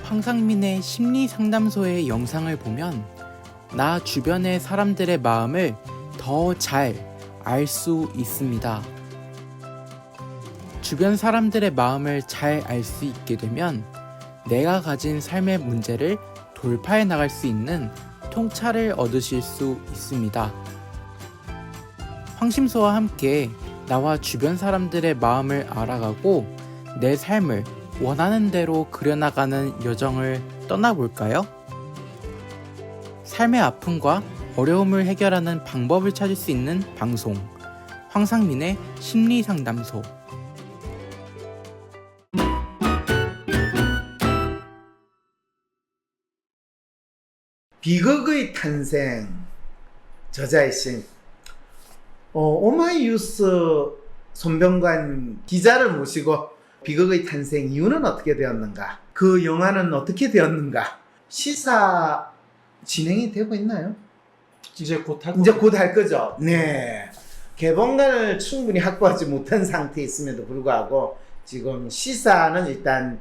황상민의 심리상담소의 영상을 보면 나 주변의 사람들의 마음을 더 잘 알 수 있습니다. 주변 사람들의 마음을 잘 알 수 있게 되면 내가 가진 삶의 문제를 돌파해 나갈 수 있는 통찰을 얻으실 수 있습니다. 황심소와 함께 나와 주변 사람들의 마음을 알아가고 내 삶을 원하는 대로 그려나가는 여정을 떠나볼까요? 삶의 아픔과 어려움을 해결하는 방법을 찾을 수 있는 방송, 황상민의 심리상담소. 비극의 탄생, 저자이신 오마이뉴스 손병관 기자를 모시고 비극의 탄생 이유는 어떻게 되었는가, 그 영화는 어떻게 되었는가, 시사 진행이 되고 있나요? 이제 곧 할 거죠. 네. 개봉관을 충분히 확보하지 못한 상태에 있음에도 불구하고 지금 시사는 일단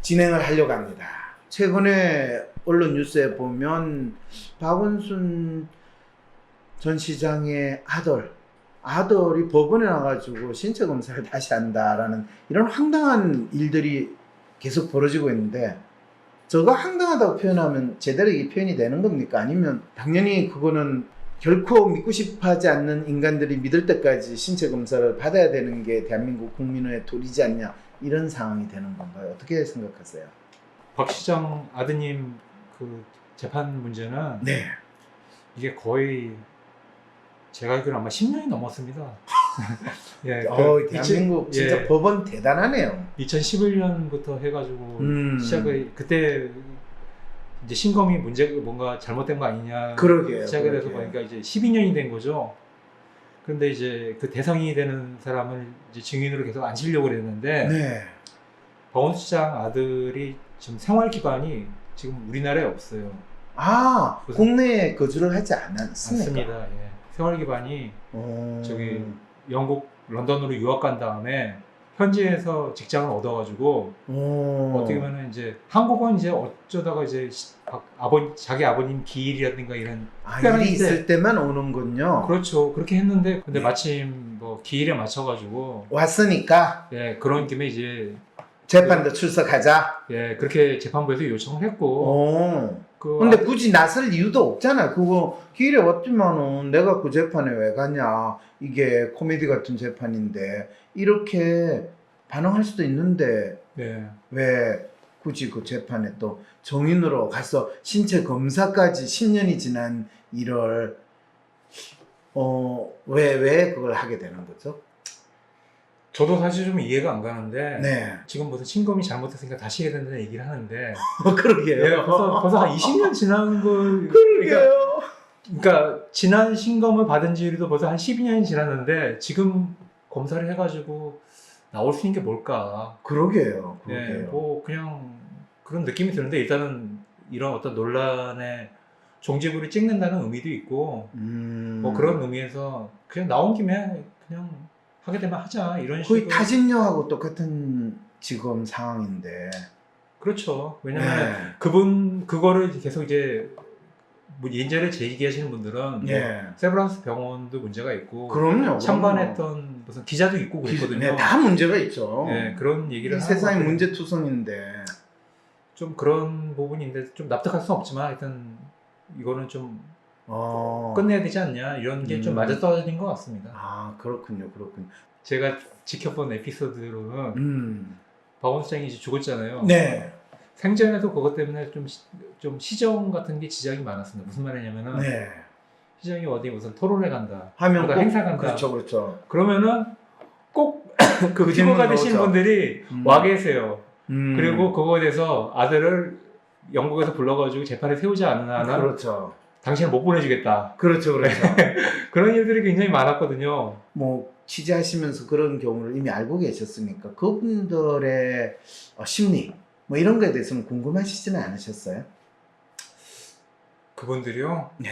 진행을 하려고 합니다. 최근에 언론 뉴스에 보면 박원순 전 시장의 아들이 법원에 나가지고 신체 검사를 다시 한다라는 이런 황당한 일들이 계속 벌어지고 있는데, 저거 황당하다고 표현하면 제대로 이게 표현이 되는 겁니까? 아니면 당연히 그거는 결코 믿고 싶어 하지 않는 인간들이 믿을 때까지 신체 검사를 받아야 되는 게 대한민국 국민의 도리지 않냐, 이런 상황이 되는 건가요? 어떻게 생각하세요? 박 시장 아드님 그 재판 문제는 네. 이게 거의 제가 알기로는 아마 10년이 넘었습니다. 예, 대한민국 진짜 법원 대단하네요. 2011년부터 해가지고 시작을, 그때 이제 신검이 뭔가 잘못된 거 아니냐 그러게요. 시작이 돼서 보니까 이제 12년이 된 거죠. 그런데 이제 그 대상이 되는 사람을 이제 증인으로 계속 앉히려고 그랬는데, 네. 박원순 시장 아들이 지금 생활 기반이 지금 우리나라에 없어요. 국내에 거주를 하지 않습니까? 않습니다. 예. 생활 기반이 저기 영국 런던으로 유학 간 다음에 현지에서 직장을 얻어가지고 어떻게 보면 이제 한국은 이제 어쩌다가 이제 자기 아버님 기일이라든가 이런 일이 있을 때만 오는군요. 그렇죠. 그렇게 했는데 근데 네. 마침 뭐 기일에 맞춰가지고 왔으니까 예, 그런 김에 이제 재판도 출석하자. 예, 그렇게 재판부에서 요청을 했고. 근데 굳이 나설 이유도 없잖아. 그거 기일에 왔지만은 내가 그 재판에 왜 가냐, 이게 코미디 같은 재판인데, 이렇게 반응할 수도 있는데 네. 왜 굳이 그 재판에 또 정인으로 가서 신체 검사까지 10년이 지난 일을 왜 그걸 하게 되는 거죠? 저도 사실 좀 이해가 안 가는데, 네. 지금 무슨 신검이 잘못했으니까 다시 해야 된다는 얘기를 하는데, 그러게요. 예, 벌써 한 20년 지난 걸. 그러게요. 그러니까 지난 신검을 받은 지도 벌써 한 12년이 지났는데 지금 검사를 해가지고 나올 수 있는 게 뭘까? 그러게요. 예, 뭐 그냥 그런 느낌이 드는데, 일단은 이런 어떤 논란의 종지부를 찍는다는 의미도 있고, 뭐 그런 의미에서 그냥 나온 김에 그냥 하게 되면 하자, 이런 식으로. 거의 타진녀하고 똑같은 지금 상황인데. 그렇죠. 왜냐면 그거를 계속 이제 뭐 인재를 제기하시는 분들은 뭐 세브란스 병원도 문제가 있고, 그럼요. 참관했던 무슨 기자도 있고 그랬거든요. 네, 다 문제가 있죠. 네, 그런 얘기를 하는 세상이 문제투성인데. 좀 그런 부분인데 좀 납득할 수는 없지만, 일단 이거는 좀 끝내야 되지 않냐, 이런 게 좀 맞아떨어진 것 같습니다. 그렇군요. 제가 지켜본 에피소드로는 박원순 시장이 이제 죽었잖아요. 네. 생전에도 그것 때문에 좀 시정 같은 게 지장이 많았습니다. 무슨 말이냐면은 시장이 어디 무슨 토론회 간다, 하면 꼭 행사 간다. 그렇죠. 그러면은 꼭 그 피고가 되신 분들이 와 계세요. 그리고 그거에 대해서 아들을 영국에서 불러가지고 재판에 세우지 않는 한은 그렇죠. 당신을 못 보내주겠다. 그렇죠. 그런 일들이 굉장히 많았거든요. 뭐 취재하시면서 그런 경우를 이미 알고 계셨으니까 그분들의 심리 뭐 이런 거에 대해서는 궁금하시지는 않으셨어요? 그분들이요? 네.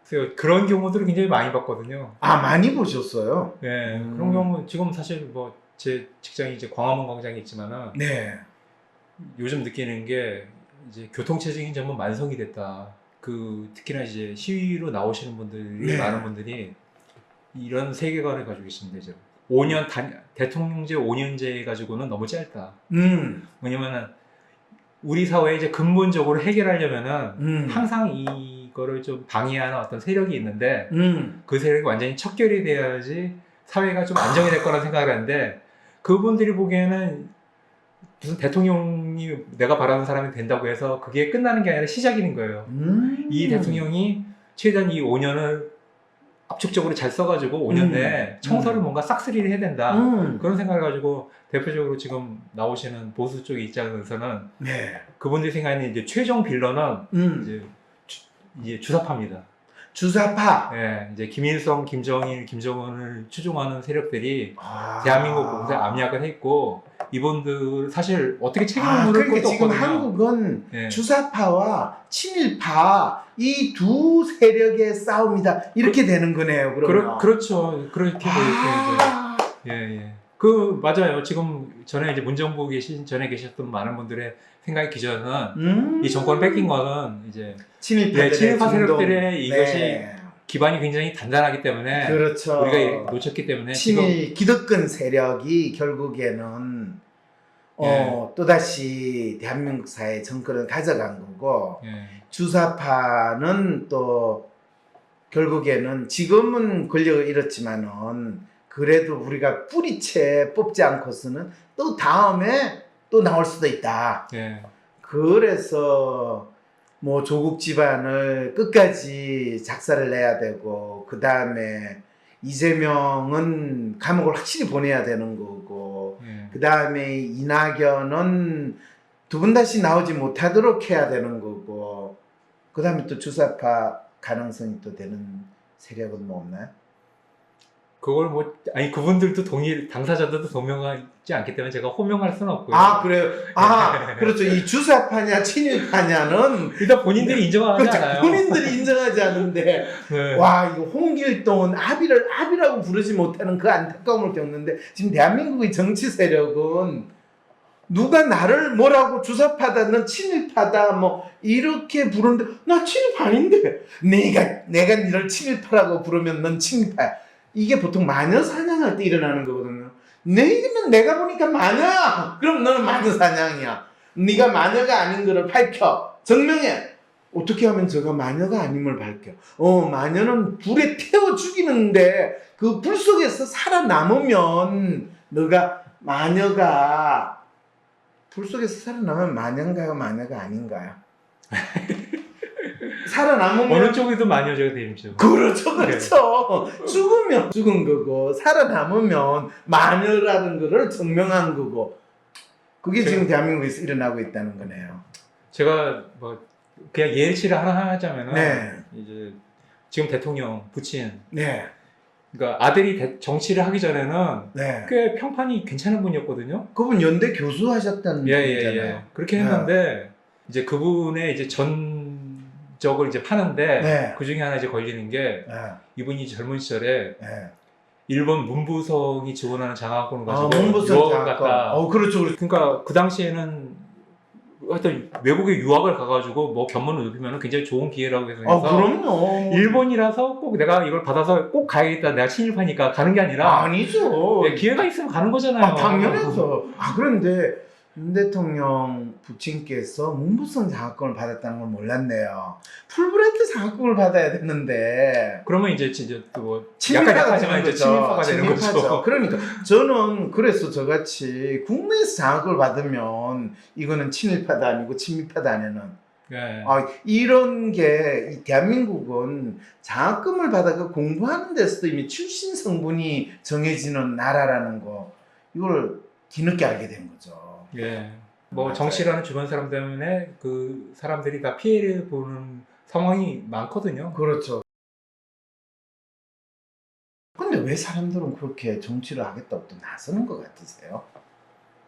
그래서 그런 경우들을 굉장히 많이 봤거든요. 많이 보셨어요? 네. 그런 경우 지금 사실 뭐 제 직장이 이제 광화문 광장에 있지만은 네. 요즘 느끼는 게 이제 교통체증이 전부 만성이 됐다. 그 특히나 이제 시위로 나오시는 분들이 네. 많은 분들이 이런 세계관을 가지고 있습니다. 이제 5년 대통령제 5년제 가지고는 너무 짧다. 왜냐면은 우리 사회에 이제 근본적으로 해결하려면은 항상 이거를 좀 방해하는 어떤 세력이 있는데 그 세력이 완전히 척결이 돼야지 사회가 좀 안정이 될 거라는 생각을 하는데 그분들이 보기에는 무슨 대통령이 내가 바라는 사람이 된다고 해서 그게 끝나는 게 아니라 시작인 거예요. 이 대통령이 최대한 이 5년을 압축적으로 잘 써가지고 5년 내에 청소를 뭔가 싹쓸이를 해야 된다. 그런 생각을 가지고 대표적으로 지금 나오시는 보수 쪽의 입장에서는 네. 그분들이 생각하는 이제 최종 빌런은 이제 주사파입니다. 주사파. 예, 이제 김일성, 김정일, 김정은을 추종하는 세력들이 대한민국 공사에 압력을 했고 이분들 사실 어떻게 책임을 물을 그러니까 것도 지금 없거든요. 한국은 예. 주사파와 친일파 이 두 세력의 싸움이다 이렇게 되는 거네요. 그러면. 그렇죠. 그렇게 돼 있어요. 예, 예. 그 맞아요. 지금 전에 이제 문정부 전에 계셨던 많은 분들의 생각의 기준은 이 정권을 뺏긴 거는 이제 친일파 세력들의 이것이 기반이 굉장히 단단하기 때문에 그렇죠. 우리가 놓쳤기 때문에 친일 기득권 세력이 결국에는 또다시 대한민국 사회 정권을 가져간 거고 주사파는 또 결국에는 지금은 권력을 잃었지만은 그래도 우리가 뿌리채 뽑지 않고서는 또 다음에 또 나올 수도 있다. 그래서 뭐 조국 집안을 끝까지 작사를 내야 되고 그 다음에 이재명은 감옥을 확실히 보내야 되는 거고 그 다음에 이낙연은 두 분 다시 나오지 못하도록 해야 되는 거고 그 다음에 또 주사파 가능성이 또 되는 세력은 뭐 없나요? 그걸 뭐 아니 그분들도 당사자들도 동명하지 않기 때문에 제가 호명할 수는 없고요. 그래요? 그렇죠. 이 주사파냐 친일파냐는 일단 본인들이 인정하지 그렇죠. 않아요. 본인들이 인정하지 않는데 와 이거 홍길동은 아비라고 부르지 못하는 그 안타까움을 겪는데 지금 대한민국의 정치 세력은 누가 나를 뭐라고 주사파다 넌 친일파다 뭐 이렇게 부르는데 나 친일파 아닌데 내가 너를 친일파라고 부르면 넌 친일파야. 이게 보통 마녀 사냥할 때 일어나는 거거든요. 내가 보니까 마녀야. 그럼 너는 마녀 사냥이야. 네가 마녀가 아닌 거를 밝혀. 증명해. 어떻게 하면 제가 마녀가 아님을 밝혀. 마녀는 불에 태워 죽이는데 그 불 속에서 살아남으면 너가 마녀가 불 속에서 살아남으면 마녀인가요? 마녀가 아닌가요? 살아남으면 어느 쪽에도 마녀가 되죠. 그렇죠. 죽으면 죽은 거고 살아남으면 마녀라는 거를 증명한 거고 그게 지금 대한민국에서 일어나고 있다는 거네요. 제가 뭐 그냥 예시를 하나 하자면은 이제 지금 대통령 부친 그러니까 아들이 정치를 하기 전에는 꽤 평판이 괜찮은 분이었거든요. 그분 연대 교수 하셨다는 분이잖아요. 그렇게 했는데 이제 그분의 이제 전적을 이제 파는데 그 중에 하나 이제 걸리는 게 이분이 젊은 시절에 일본 문부성이 지원하는 장학금을 가지고 유학을 갔다. 그렇죠. 그러니까 그 당시에는 하여튼 외국에 유학을 가가지고 뭐 견문을 높이면 굉장히 좋은 기회라고 해서 그럼요. 일본이라서 꼭 내가 이걸 받아서 꼭 가야겠다 내가 친일파니까 가는 게 아니라 아니죠. 기회가 있으면 가는 거잖아요. 당연하죠. 그런데 윤 대통령 부친께서 문부성 장학금을 받았다는 걸 몰랐네요. 풀브랜드 장학금을 받아야 되는데 그러면 이제 진짜 또 약간 약하지만 이제 친일파가 되는 거죠. 그러니까 저는 그래서 저같이 국내에서 장학금을 받으면 이거는 친일파도 아니고 친미파도 아니는 이런 게 이 대한민국은 장학금을 받아가 공부하는 데서도 이미 출신 성분이 정해지는 나라라는 거 이걸 뒤늦게 알게 된 거죠. 뭐 정치라는 주변 사람 때문에 그 사람들이 다 피해를 보는 상황이 많거든요. 그렇죠. 근데 왜 사람들은 그렇게 정치를 하겠다고 또 나서는 것 같으세요?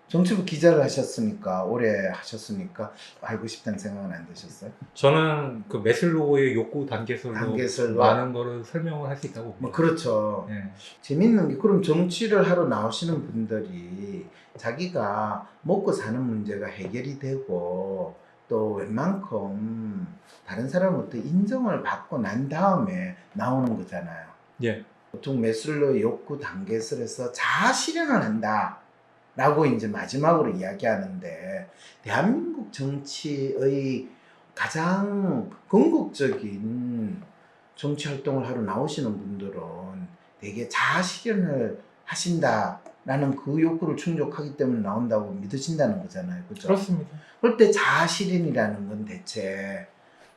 정치부 기자를 하셨으니까 오래 하셨으니까 알고 싶다는 생각은 안 드셨어요? 저는 그 매슬로우의 욕구 단계설로 많은 거를 설명을 할 수 있다고 봅니다. 그렇죠. 재밌는 게 그럼 정치를 하러 나오시는 분들이 자기가 먹고 사는 문제가 해결이 되고 또 웬만큼 다른 사람으로부터 인정을 받고 난 다음에 나오는 거잖아요. 예. 보통 매슬로의 욕구 단계설에서 자아 실현을 한다 라고 이제 마지막으로 이야기하는데, 대한민국 정치의 가장 건국적인 정치 활동을 하러 나오시는 분들은 되게 자아 실현을 하신다라는 그 욕구를 충족하기 때문에 나온다고 믿으신다는 거잖아요. 그죠? 그렇습니다. 그럴 때 자아 실현이라는 건 대체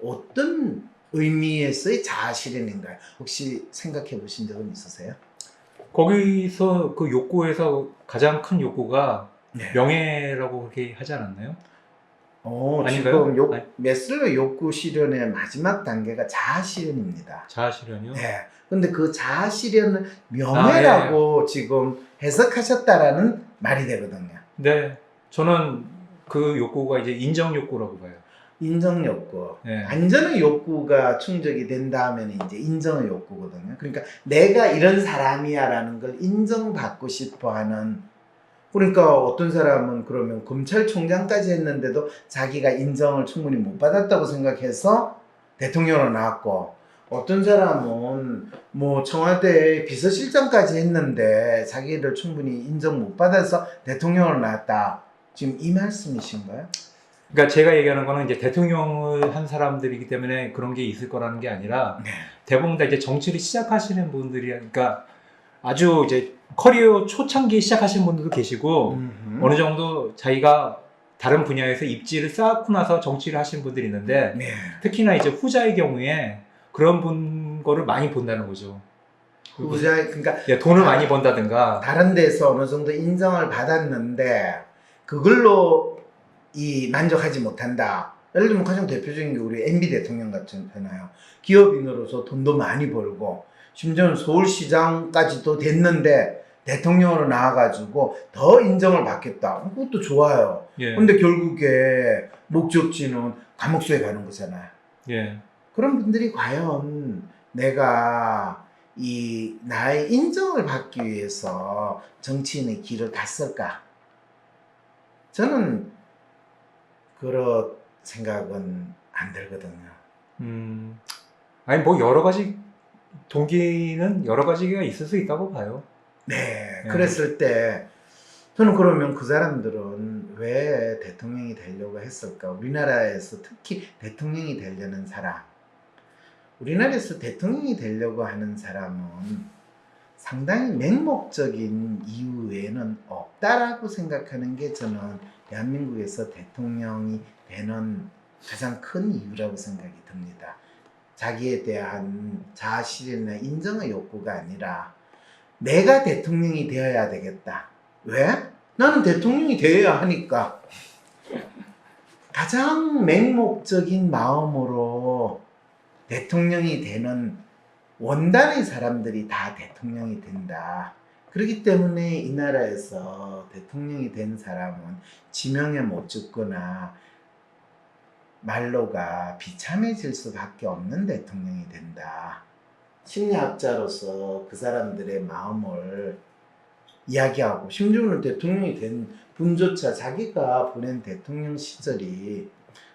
어떤 의미에서의 자아 실현인가요? 혹시 생각해 보신 적은 있으세요? 거기서 그 욕구에서 가장 큰 욕구가 네. 명예라고 그렇게 하지 않았나요? 아닌가요? 지금 아니. 매슬로의 욕구 실현의 마지막 단계가 자아 실현입니다. 자아 실현이요? 네. 근데 그 자아 실현을 명예라고 지금 해석하셨다라는 말이 되거든요. 네. 저는 그 욕구가 이제 인정 욕구라고 봐요. 인정 욕구. 네. 안전의 욕구가 충족이 된 다음에는 이제 인정의 욕구거든요. 그러니까 내가 이런 사람이야라는 걸 인정받고 싶어 하는. 그러니까 어떤 사람은 그러면 검찰총장까지 했는데도 자기가 인정을 충분히 못 받았다고 생각해서 대통령으로 나왔고, 어떤 사람은 뭐 청와대 비서실장까지 했는데 자기를 충분히 인정 못 받아서 대통령으로 나왔다. 지금 이 말씀이신가요? 그러니까 제가 얘기하는 거는 이제 대통령을 한 사람들이기 때문에 그런 게 있을 거라는 게 아니라, 네. 대부분 다 이제 정치를 시작하시는 분들이, 그러니까 아주 이제 커리어 초창기에 시작하시는 분들도 계시고, 어느 정도 자기가 다른 분야에서 입지를 쌓고 나서 정치를 하시는 분들이 있는데, 네. 특히나 이제 후자의 경우에 그런 거를 많이 본다는 거죠. 후자, 그러니까 예, 돈을 많이 번다든가. 다른 데서 어느 정도 인정을 받았는데 그걸로 만족하지 못한다. 예를 들면 가장 대표적인 게 우리 MB 대통령 같잖아요. 기업인으로서 돈도 많이 벌고 심지어는 서울시장까지도 됐는데 대통령으로 나와가지고 더 인정을 받겠다. 그것도 좋아요. 예. 근데 결국에 목적지는 감옥소에 가는 거잖아요. 예. 그런 분들이 과연 내가 나의 인정을 받기 위해서 정치인의 길을 갔을까? 저는 그런 생각은 안 들거든요. 아니 뭐 여러 가지 동기는 여러 가지가 있을 수 있다고 봐요. 네, 그랬을 때 저는 그러면 그 사람들은 왜 대통령이 되려고 했을까? 우리나라에서 특히 대통령이 되려는 사람, 우리나라에서 대통령이 되려고 하는 사람은 상당히 맹목적인 이유 외에는 없다라고 생각하는 게 저는 대한민국에서 대통령이 되는 가장 큰 이유라고 생각이 듭니다. 자기에 대한 자아 실현이나 인정의 욕구가 아니라 내가 대통령이 되어야 되겠다. 왜? 나는 대통령이 되어야 하니까. 가장 맹목적인 마음으로 대통령이 되는 원단의 사람들이 다 대통령이 된다. 그렇기 때문에 이 나라에서 대통령이 된 사람은 지명에 못 죽거나 말로가 비참해질 수밖에 없는 대통령이 된다. 심리학자로서 그 사람들의 마음을 이야기하고, 심지어는 대통령이 된 분조차 자기가 보낸 대통령 시절이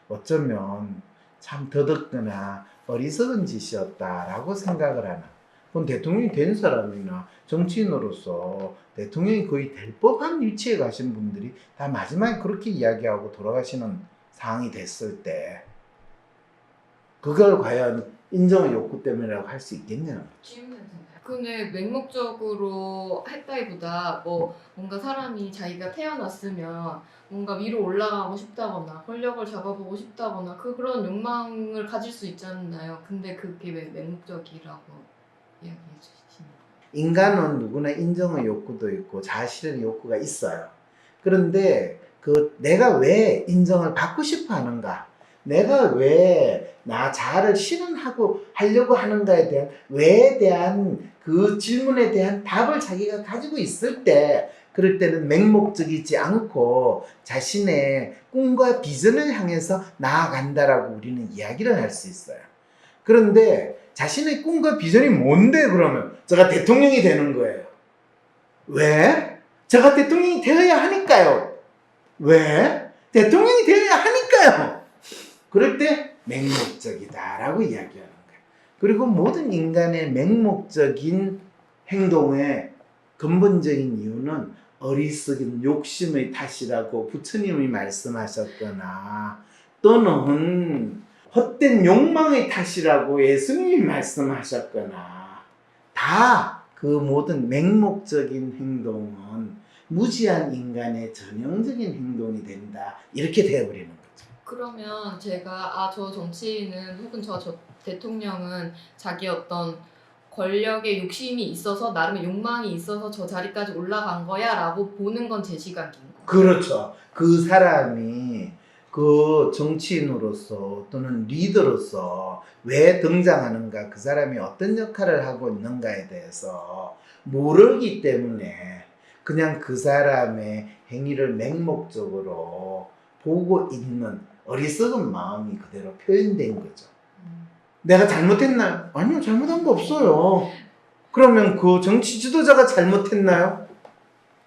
어쩌면 참 더덥거나 어리석은 짓이었다라고 생각을 하는, 그건 대통령이 된 사람이나 정치인으로서 대통령이 거의 될 법한 위치에 가신 분들이 다 마지막에 그렇게 이야기하고 돌아가시는 상황이 됐을 때 그걸 과연 인정의 욕구 때문이라고 할 수 있겠냐? 근데 맹목적으로 했다기보다 뭔가 사람이 자기가 태어났으면 뭔가 위로 올라가고 싶다거나 권력을 잡아보고 싶다거나 그런 욕망을 가질 수 있잖아요. 근데 그게 왜 맹목적이라고 이야기해 주시는 거예요? 인간은 누구나 인정의 욕구도 있고 자아실현의 욕구가 있어요. 그런데 내가 왜 인정을 받고 싶어 하는가? 내가 왜 나 자아를 하려고 하는가에 대한 왜에 대한 그 질문에 대한 답을 자기가 가지고 있을 때, 그럴 때는 맹목적이지 않고 자신의 꿈과 비전을 향해서 나아간다라고 우리는 이야기를 할 수 있어요. 그런데 자신의 꿈과 비전이 뭔데? 그러면 제가 대통령이 되는 거예요. 왜? 제가 대통령이 되어야 하니까요. 왜? 대통령이 되어야 하니까요. 그럴 때 맹목적이다라고 이야기하는 거예요. 그리고 모든 인간의 맹목적인 행동의 근본적인 이유는 어리석은 욕심의 탓이라고 부처님이 말씀하셨거나 또는 헛된 욕망의 탓이라고 예수님이 말씀하셨거나 다 그 모든 맹목적인 행동은 무지한 인간의 전형적인 행동이 된다. 이렇게 되어버리는 거죠. 그러면 제가 저 정치인은 혹은 저 대통령은 자기 어떤 권력에 욕심이 있어서 나름의 욕망이 있어서 저 자리까지 올라간 거야 라고 보는 건 제 시각인 거예요. 그렇죠. 그 사람이 그 정치인으로서 또는 리더로서 왜 등장하는가, 그 사람이 어떤 역할을 하고 있는가에 대해서 모르기 때문에 그냥 그 사람의 행위를 맹목적으로 보고 있는 어리석은 마음이 그대로 표현된 거죠. 내가 잘못했나요? 아니요, 잘못한 거 없어요. 그러면 그 정치 지도자가 잘못했나요?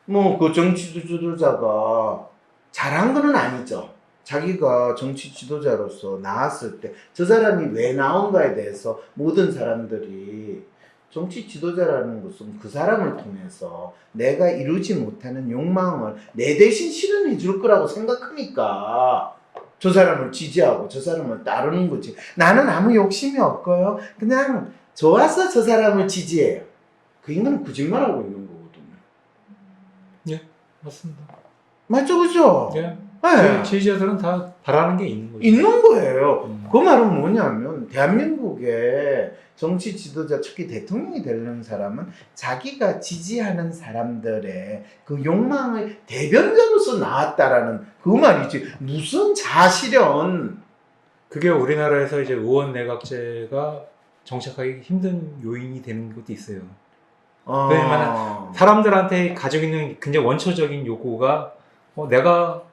뭐 그 정치 지도자가 잘한 거는 아니죠. 자기가 정치 지도자로서 나왔을 때 저 사람이 왜 나온가에 대해서 모든 사람들이 정치 지도자라는 것은 그 사람을 통해서 내가 이루지 못하는 욕망을 내 대신 실현해 줄 거라고 생각하니까 저 사람을 지지하고 저 사람을 따르는 거지. 나는 아무 욕심이 없고요. 그냥 좋아서 저 사람을 지지해요. 그 인간은 거짓말하고 있는 거거든요. 예, 맞습니다. 맞죠, 그죠? 예. 네. 지지자들은 다 바라는 게 있는 거죠. 있는 거예요. 그 말은 뭐냐면 대한민국의 정치 지도자, 특히 대통령이 되는 사람은 자기가 지지하는 사람들의 그 욕망의 대변자로서 나왔다라는 그 말이지. 무슨 자실현. 그게 우리나라에서 이제 의원 내각제가 정착하기 힘든 요인이 되는 것도 있어요. 왜냐면 사람들한테 가지고 있는 굉장히 원초적인 요구가 내가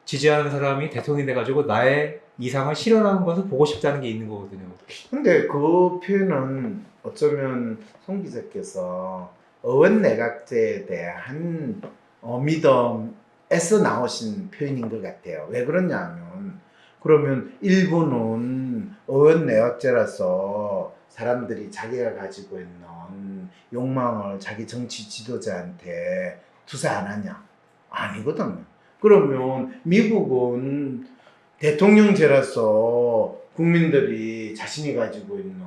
지지하는 사람이 대통령이 돼가지고 나의 이상을 실현하는 것을 보고 싶다는 게 있는 거거든요. 근데 그 표현은 어쩌면 송 기자께서 의원 내각제에 대한 믿음에서 나오신 표현인 것 같아요. 왜 그러냐면 그러면 일본은 의원 내각제라서 사람들이 자기가 가지고 있는 욕망을 자기 정치 지도자한테 투사 안 하냐? 아니거든요. 그러면 미국은 대통령제라서 국민들이 자신이 가지고 있는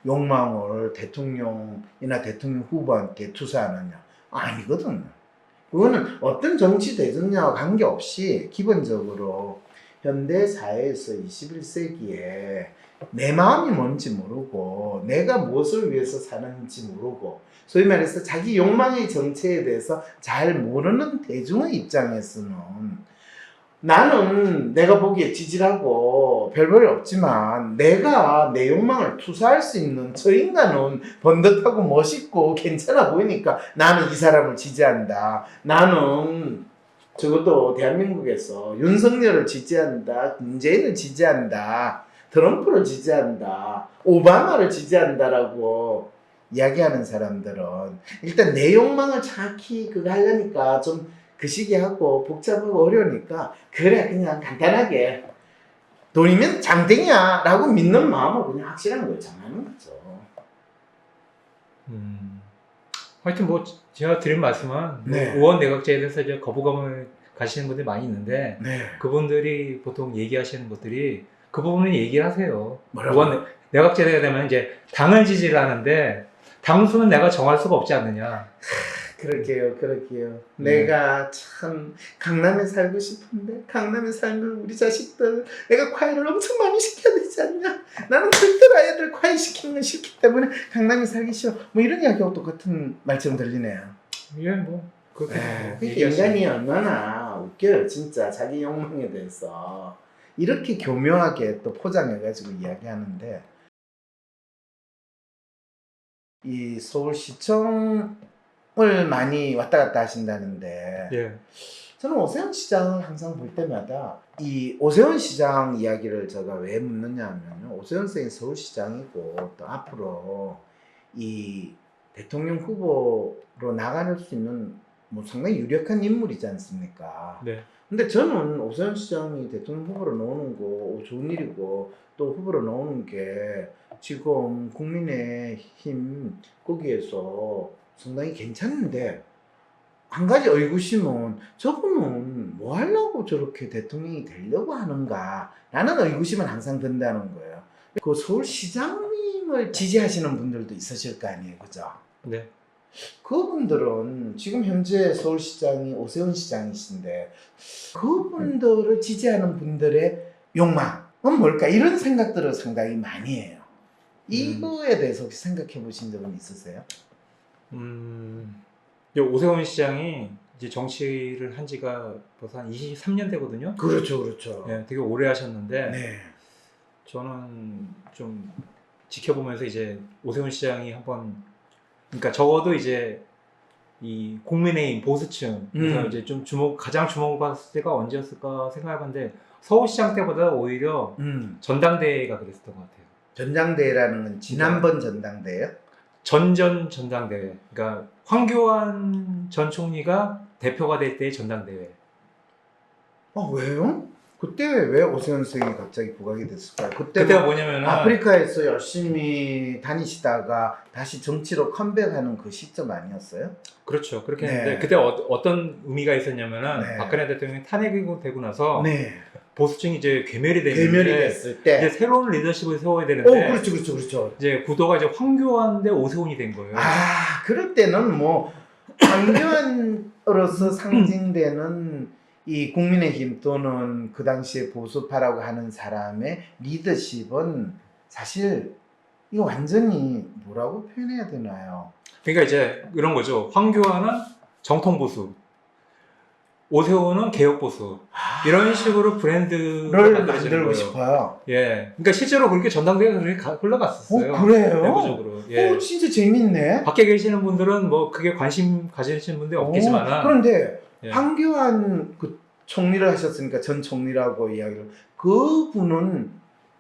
욕망을 대통령이나 대통령 후보한테 투사 안 하냐? 아니거든요. 그거는 어떤 정치 대전냐와 관계없이 기본적으로 현대 사회에서 21세기에 내 마음이 뭔지 모르고 내가 무엇을 위해서 사는지 모르고 소위 말해서 자기 욕망의 정체에 대해서 잘 모르는 대중의 입장에서는 나는 내가 보기에 지질하고 별별 없지만 내가 내 욕망을 투사할 수 있는 저 인간은 번듯하고 멋있고 괜찮아 보이니까 나는 이 사람을 지지한다. 나는 적어도 대한민국에서 윤석열을 지지한다. 문재인을 지지한다. 트럼프를 지지한다. 오바마를 지지한다라고 이야기하는 사람들은 일단 내 욕망을 정확히 그거 하려니까 좀 그 시기하고 복잡하고 어려우니까 그래 그냥 간단하게 돈이면 장땡이야 라고 믿는 마음을 그냥 확실한 걸 정하는 거죠. 하여튼 뭐 제가 드린 말씀은 네. 의원 내각제에 대해서 이제 거부감을 가시는 분들이 많이 있는데 네. 그분들이 보통 얘기하시는 것들이 그 부분을 얘기를 하세요. 뭐라고? 의원 내각제가 되면 이제 당을 지지를 하는데 당수는 내가 정할 수가 없지 않느냐. 그럴게요. 내가 참 강남에 살고 싶은데 강남에 살면 우리 자식들 내가 과외를 엄청 많이 시켜야 되지 않냐? 나는 절대로 아이들 과외 시키는 건 싫기 때문에 강남에 살기 싫어. 뭐 이런 이야기하고 똑같은 말처럼 들리네요. 예, 뭐 그렇게 그러니까 인간이 얼마나 웃겨요, 진짜 자기 욕망에 대해서 이렇게 교묘하게 또 포장해가지고 이야기하는데 이 서울시청을 많이 왔다 갔다 하신다는데 예. 저는 오세훈 시장을 항상 볼 때마다 이 오세훈 시장 이야기를 제가 왜 묻느냐 하면 오세훈 선생이 서울시장이고 또 앞으로 이 대통령 후보로 나갈 수 있는 뭐 상당히 유력한 인물이지 않습니까? 네. 근데 저는 오세훈 시장이 대통령 후보로 나오는 거 좋은 일이고 또 후보로 나오는 게 지금 국민의힘 거기에서 상당히 괜찮은데 한 가지 의구심은 저분은 뭐 하려고 저렇게 대통령이 되려고 하는가 라는 의구심은 항상 든다는 거예요. 그 서울시장님을 지지하시는 분들도 있으실 거 아니에요, 그죠? 네. 그분들은 지금 현재 서울시장이 오세훈 시장이신데 그분들을 지지하는 분들의 욕망은 뭘까? 이런 생각들을 상당히 많이 해요. 이거에 대해서 혹시 생각해 보신 적은 있으세요? 이제 오세훈 시장이 이제 정치를 한 지가 벌써 한 23년 되거든요. 그렇죠, 그렇죠. 네, 되게 오래 하셨는데 네. 저는 좀 지켜보면서 이제 오세훈 시장이 한번 그러니까 적어도 이제 이 국민의힘 보수층 그래서 이제 좀 가장 주목받았을 때가 언제였을까 생각해봤는데 서울시장 때보다 오히려 전당대회가 그랬었던 것 같아요. 전당대회라는 건 지난번 전당대회요? 전당대회. 그러니까 황교안 전 총리가 대표가 될 때의 전당대회. 왜요? 그때 왜 오세훈 선생이 갑자기 부각이 됐을까요? 그때가 뭐냐면은 아프리카에서 열심히 다니시다가 다시 정치로 컴백하는 그 시점 아니었어요? 그렇죠. 그렇게 네. 했는데 그때 어떤 의미가 있었냐면은 네. 박근혜 대통령이 탄핵이 되고 나서 네. 보수층이 이제 괴멸이 괴멸이 되는데 됐을 때. 이제 새로운 리더십을 세워야 되는데 그렇죠, 그렇죠, 그렇죠. 이제 구도가 이제 황교안 대 오세훈이 된 거예요. 그럴 때는 뭐 황교안으로서 상징되는 이 국민의힘 또는 그 당시에 보수파라고 하는 사람의 리더십은 사실 이거 완전히 뭐라고 표현해야 되나요? 그러니까 이제 이런 거죠. 황교안은 정통 보수, 오세훈은 개혁 보수. 이런 식으로 브랜드를 만들고 싶어요. 예. 그러니까 실제로 그렇게 전당대회가 그렇게 흘러갔었어요. 그래요? 내부적으로. 예. 진짜 재밌네. 밖에 계시는 분들은 뭐 그게 관심 가지시는 분들이 없겠지만. 그런데 예. 황교안 그 총리를 하셨으니까 전 총리라고 이야기를 그분은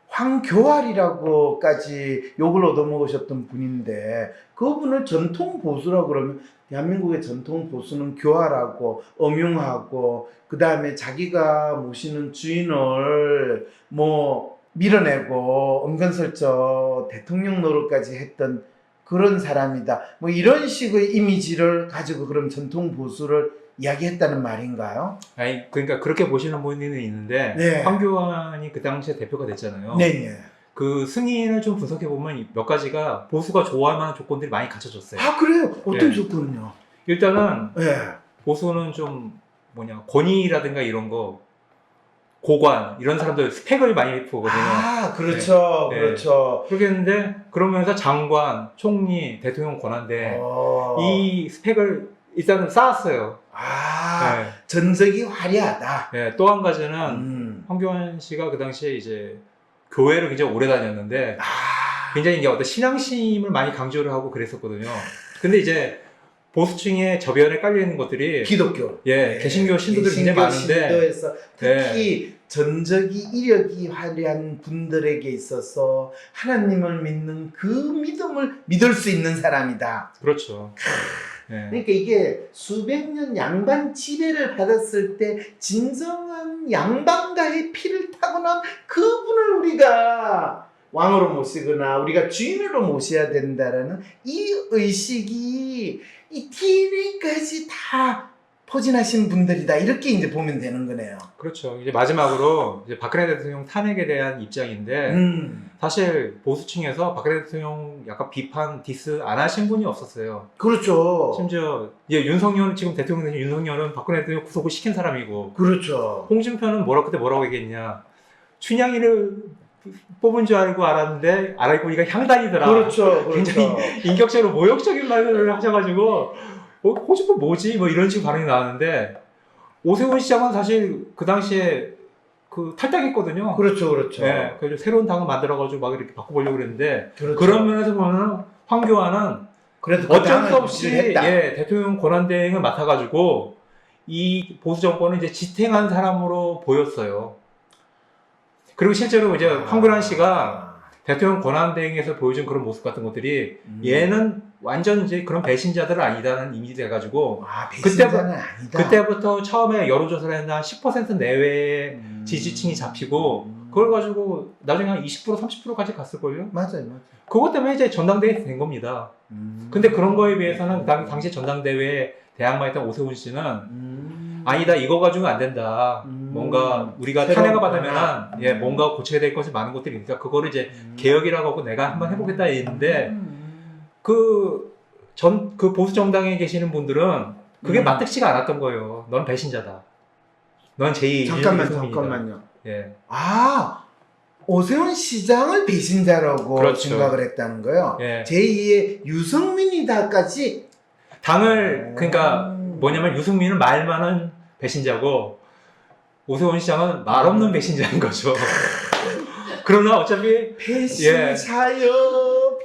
황교알이라고까지 욕을 얻어먹으셨던 분인데 그분을 전통 보수라고 그러면 대한민국의 전통 보수는 교활하고 엄용하고 그 다음에 자기가 모시는 주인을 뭐 밀어내고 은근슬쩍 대통령 노릇까지 했던 그런 사람이다. 뭐 이런 식의 이미지를 가지고 그럼 전통 보수를 이야기했다는 말인가요? 아니 그러니까 그렇게 보시는 분이 있는데 네. 황교안이 그 당시에 대표가 됐잖아요. 네. 그 승인을 좀 분석해 보면 몇 가지가 보수가 좋아할 만한 조건들이 많이 갖춰졌어요. 그래요? 어떤 네. 조건은요? 일단은 네. 보수는 좀 권위라든가 이런 거 고관 이런 사람들 스펙을 많이 보거든요. 그렇죠. 네. 그렇죠. 그렇게 했는데 그러면서 장관, 총리, 대통령 권한대 이 스펙을 일단은 쌓았어요. 네. 전적이 화려하다. 네. 또 한 가지는 황교안 씨가 그 당시에 이제 교회를 굉장히 오래 다녔는데 굉장히 이게 어떤 신앙심을 많이 강조를 하고 그랬었거든요. 근데 이제 보수층의 저변에 깔려 있는 것들이 기독교. 예, 개신교 신도들이 굉장히 많은데 신도에서 특히 전적이 이력이 화려한 분들에게 있어서 하나님을 믿는 그 믿음을 믿을 수 있는 사람이다. 그렇죠. 네. 그러니까 이게 수백 년 양반 지배를 받았을 때 진정한 양반가의 피를 타고난 그분을 우리가 왕으로 모시거나 우리가 주인으로 모셔야 된다라는 이 의식이 이 DNA까지 다 포진하신 분들이다. 이렇게 이제 보면 되는 거네요. 그렇죠. 이제 마지막으로 이제 박근혜 대통령 탄핵에 대한 입장인데 사실 보수층에서 박근혜 대통령 약간 비판, 디스 안 하신 분이 없었어요. 그렇죠. 심지어 이제 윤석열 지금 대통령 된 윤석열은 박근혜 대통령 구속을 시킨 사람이고 그렇죠. 홍준표는 그때 뭐라고 얘기했냐. 춘향이를 뽑은 줄 알았는데 알고 보니까 향단이더라. 그렇죠. 굉장히 인격적으로 모욕적인 말을 하셔가지고 홍준표 뭐지? 뭐 이런 식으로 반응이 나왔는데 오세훈 시장은 사실 그 당시에 그 탈당했거든요. 그렇죠. 네, 그래서 새로운 당을 만들어가지고 막 이렇게 바꿔보려고 그랬는데 그렇죠. 그런 면에서 보면 황교안은 그래도 어쩔 수 없이 대통령 권한대행을 맡아가지고 이 보수 정권을 이제 지탱한 사람으로 보였어요. 그리고 실제로 이제 황교안 씨가 대통령 권한대행에서 보여준 그런 모습 같은 것들이 얘는 완전 이제 그런 배신자들은 아니다는 이미지 돼가지고 아, 배신자는 아니다. 그때부터 처음에 여론조사를 했나 10% 내외의 지지층이 잡히고 그걸 가지고 나중에 한 20% 30%까지 갔을걸요? 맞아요. 그것 때문에 이제 전당대회 된 겁니다. 근데 그런 거에 비해서는 당시 전당대회에 대항마했던 오세훈 씨는 아니다 이거 가지고는 안 된다. 뭔가 우리가 새로운 탄핵을 받으면 변화. 예, 뭔가 고쳐야 될 것이 많은 것들이 있으니까 그거를 이제 개혁이라고 하고 내가 한번 해보겠다 했는데 그 보수 정당에 계시는 분들은 그게 마뜩지가 않았던 거예요. 넌 배신자다. 넌 제2 잠깐만요. 예. 아, 오세훈 시장을 배신자라고 그렇죠. 생각을 했다는 거예요. 예. 제2의 유승민이다까지. 당을 그러니까 뭐냐면 유승민은 말 많은 배신자고 오세훈 시장은 말 없는 배신자인 거죠. 그러나 어차피 배신자요,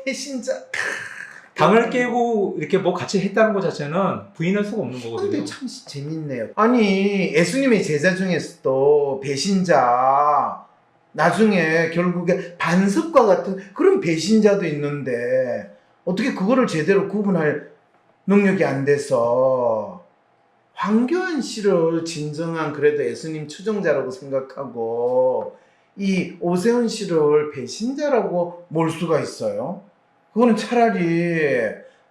배신자. 당을 깨고 이렇게 뭐 같이 했다는 것 자체는 부인할 수가 없는 거거든요. 근데 참 재밌네요. 아니, 예수님의 제자 중에서도 배신자, 나중에 결국에 반석과 같은 그런 배신자도 있는데 어떻게 그거를 제대로 구분할 능력이 안 돼서 황교안 씨를 진정한 그래도 예수님 추종자라고 생각하고 이 오세훈 씨를 배신자라고 몰 수가 있어요? 그거는 차라리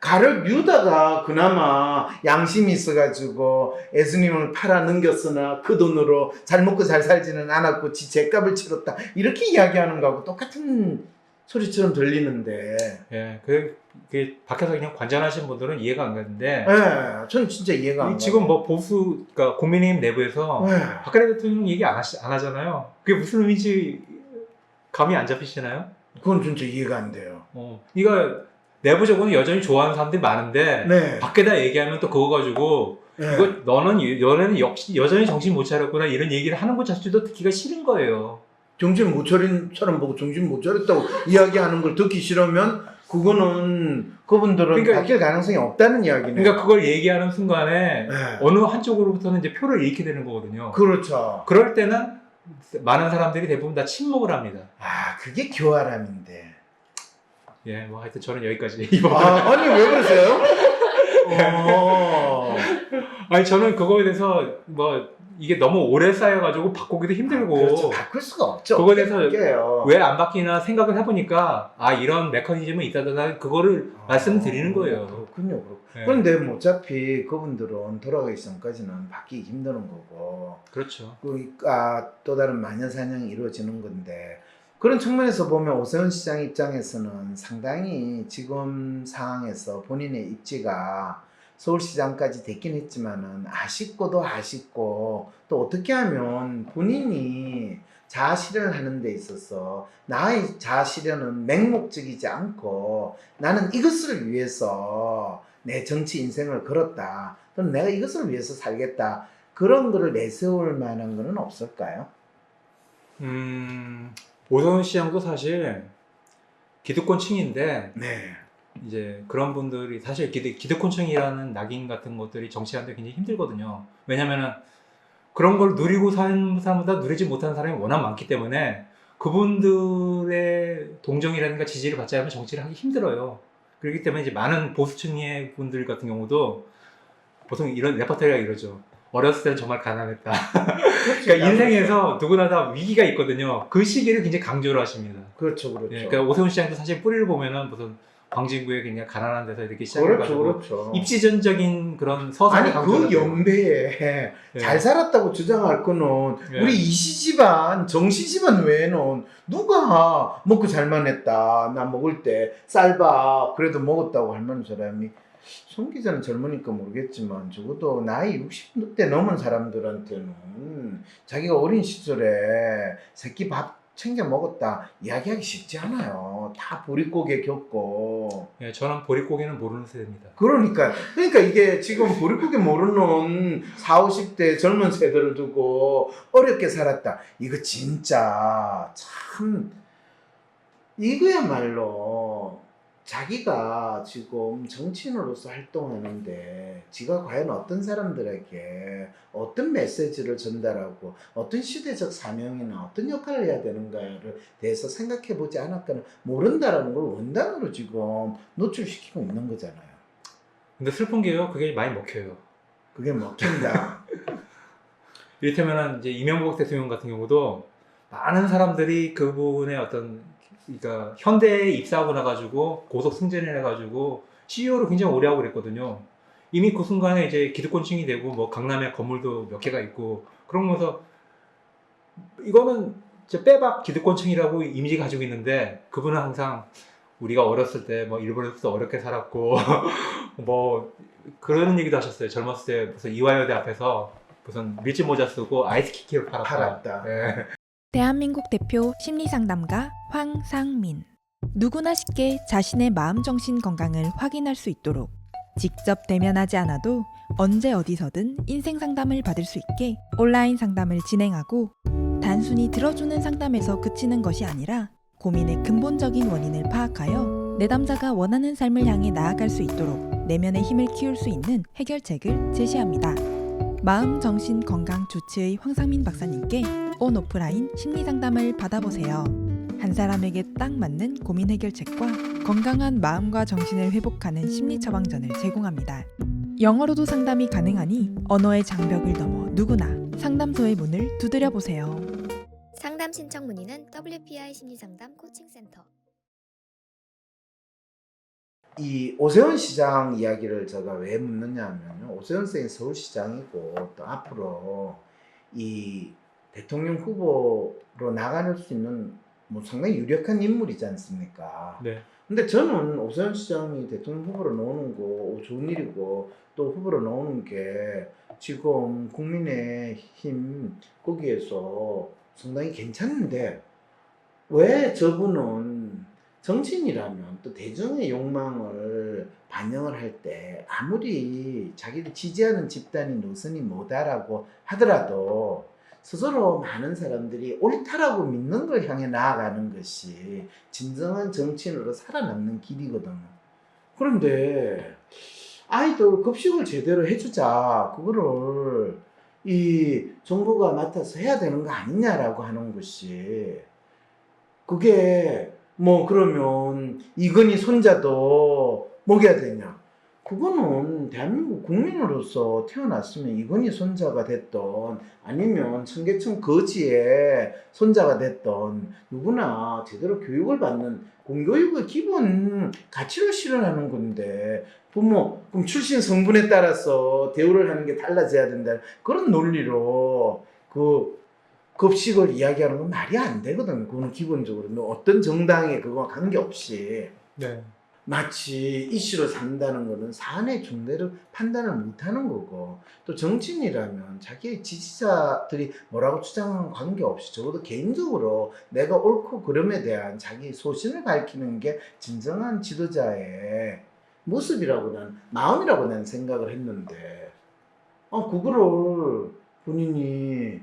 가룟 유다가 그나마 양심이 있어가지고 예수님을 팔아 넘겼으나 그 돈으로 잘 먹고 잘 살지는 않았고 지 죗값을 치렀다 이렇게 이야기하는 거하고 똑같은 소리처럼 들리는데. 예, 그 밖에서 그냥 관전하시는 분들은 이해가 안 가는데. 예, 저는 진짜 이해가 안 가요. 지금 뭐 보수, 그러니까 국민의힘 내부에서 예. 박근혜 대통령 얘기 안 하잖아요. 그게 무슨 의미인지 감이 안 잡히시나요? 그건 진짜 이해가 안 돼요. 이거 내부적으로는 여전히 좋아하는 사람들이 많은데 네. 밖에다 얘기하면 또 그거 가지고 네. 이거 너는 역시 여전히 정신 못 차렸구나 이런 얘기를 하는 것 자체도 듣기가 싫은 거예요. 정신 못 차린 사람 보고 정신 못 차렸다고 이야기하는 걸 듣기 싫으면 그거는 그분들은 그러니까, 바뀔 가능성이 없다는 이야기네요. 그러니까 그걸 얘기하는 순간에 네. 어느 한쪽으로부터는 이제 표를 잃게 되는 거거든요. 그렇죠. 그럴 때는 많은 사람들이 대부분 다 침묵을 합니다. 아, 그게 교활함인데. 예, 뭐 하여튼 저는 여기까지. 아, 아니 왜 그러세요? 아니 저는 그거에 대해서 뭐 이게 너무 오래 쌓여가지고 바꾸기도 힘들고. 그렇죠. 바꿀 수가 없죠. 그거에 대해서 바뀌어요. 왜 안 바뀌나 생각을 해보니까 아 이런 메커니즘은 있다더라 그거를 말씀드리는 거예요. 그렇군요. 네. 그런데 뭐 어차피 그분들은 돌아가기 전까지는 바뀌기 힘든 거고. 그렇죠. 또 다른 마녀사냥이 이루어지는 건데 그런 측면에서 보면 오세훈 시장 입장에서는 상당히 지금 상황에서 본인의 입지가 서울시장까지 됐긴 했지만은 아쉽고도 아쉽고 또 어떻게 하면 본인이 자아실현을 하는 데 있어서 나의 자아실현은 맹목적이지 않고 나는 이것을 위해서 내 정치 인생을 걸었다. 또는 내가 이것을 위해서 살겠다. 그런 거를 내세울 만한 거는 없을까요? 오세훈 시장도 사실 기득권층인데 네. 이제 그런 분들이 사실 기득권층이라는 낙인 같은 것들이 정치하는데 굉장히 힘들거든요. 왜냐면은 그런 걸 누리고 사는 사람보다 누리지 못하는 사람이 워낙 많기 때문에 그분들의 동정이라든가 지지를 받지 않으면 정치를 하기 힘들어요. 그렇기 때문에 이제 많은 보수층의 분들 같은 경우도 보통 이런 레퍼토리가 이러죠. 어렸을 때는 정말 가난했다. 그러니까 인생에서 누구나 다 위기가 있거든요. 그 시기를 굉장히 강조를 하십니다. 그렇죠, 그렇죠. 예, 그러니까 오세훈 시장도 사실 뿌리를 보면은 무슨 광진구에 그냥 가난한 데서 이렇게 시작해가지고 그렇죠. 입지전적인 그런 서사를 아니 강조를 그 해요. 연배에 예. 잘 살았다고 주장할 거는 예. 우리 이씨 집안, 정씨 집안 외에는 누가 먹고 잘만 했다. 나 먹을 때 쌀밥 그래도 먹었다고 할 만한 사람이 손 기자는 젊으니까 모르겠지만 적어도 나이 60대 넘은 사람들한테는 자기가 어린 시절에 새끼 밥 챙겨 먹었다 이야기하기 쉽지 않아요. 다 보릿고개 겪고. 예, 저는 보릿고개는 모르는 세대입니다. 그러니까 이게 지금 보릿고개 모르는 40, 50대 젊은 세대를 두고 어렵게 살았다. 이거 진짜 참 이거야말로 자기가 지금 정치인으로서 활동하는데 지가 과연 어떤 사람들에게 어떤 메시지를 전달하고 어떤 시대적 사명이나 어떤 역할을 해야 되는가를 대해서 생각해 보지 않았거나 모른다라는 걸 원단으로 지금 노출시키고 있는 거잖아요. 근데 슬픈 게요, 그게 많이 먹혀요. 그게 먹힌다. 이를테면 이제 이명박 대통령 같은 경우도 많은 사람들이 그분의 어떤 그러니까 현대에 입사하고 나가지고 고속 승진을 해가지고 CEO를 굉장히 오래 하고 그랬거든요. 이미 그 순간에 이제 기득권층이 되고 뭐 강남에 건물도 몇 개가 있고 그러면서 이거는 이제 빼박 기득권층이라고 이미지 가지고 있는데 그분은 항상 우리가 어렸을 때 뭐 일본에서 어렵게 살았고 뭐 그런 얘기도 하셨어요. 젊었을 때 무슨 이화여대 앞에서 무슨 밀짚 모자 쓰고 아이스키키를 팔았다. 네. 대한민국 대표 심리상담가 황상민. 누구나 쉽게 자신의 마음 정신 건강을 확인할 수 있도록 직접 대면하지 않아도 언제 어디서든 인생 상담을 받을 수 있게 온라인 상담을 진행하고 단순히 들어주는 상담에서 그치는 것이 아니라 고민의 근본적인 원인을 파악하여 내담자가 원하는 삶을 향해 나아갈 수 있도록 내면의 힘을 키울 수 있는 해결책을 제시합니다. 마음 정신 건강 주치의 황상민 박사님께 온 오프라인 심리 상담을 받아보세요. 한 사람에게 딱 맞는 고민 해결책과 건강한 마음과 정신을 회복하는 심리 처방전을 제공합니다. 영어로도 상담이 가능하니 언어의 장벽을 넘어 누구나 상담소의 문을 두드려 보세요. 상담 신청 문의는 WPI 심리상담 코칭센터. 이 오세훈 시장 이야기를 제가 왜 묻느냐 하면 오세훈 선생이 서울시장이고 또 앞으로 이 대통령 후보로 나갈 수 있는 뭐 상당히 유력한 인물이지 않습니까? 네. 근데 저는 오세훈 시장이 대통령 후보로 나오는 거 좋은 일이고 또 후보로 나오는 게 지금 국민의힘 거기에서 상당히 괜찮은데 왜 저분은 정치인이라면 또 대중의 욕망을 반영을 할 때 아무리 자기를 지지하는 집단이 노선이 뭐다라고 하더라도 스스로 많은 사람들이 옳다라고 믿는 걸 향해 나아가는 것이 진정한 정치인으로 살아남는 길이거든요. 그런데 아이들 급식을 제대로 해주자, 그거를 이 정부가 맡아서 해야 되는 거 아니냐라고 하는 것이, 그게 뭐 그러면 이건희 손자도 먹여야 되냐? 그거는 대한민국 국민으로서 태어났으면 이건희 손자가 됐던 아니면 청계천 거지의 손자가 됐던 누구나 제대로 교육을 받는 공교육의 기본 가치를 실현하는 건데, 부모 그럼 출신 성분에 따라서 대우를 하는 게 달라져야 된다, 그런 논리로 그 급식을 이야기하는 건 말이 안 되거든. 그거는 기본적으로 어떤 정당에 그거와 관계없이 네. 마치 이슈로 산다는 거는 사안의 중대를 판단을 못하는 거고, 또 정치인이라면 자기의 지지자들이 뭐라고 주장하는 관계없이 적어도 개인적으로 내가 옳고 그름에 대한 자기 소신을 밝히는 게 진정한 지도자의 모습이라고 마음이라고 난 생각을 했는데, 그거를 본인이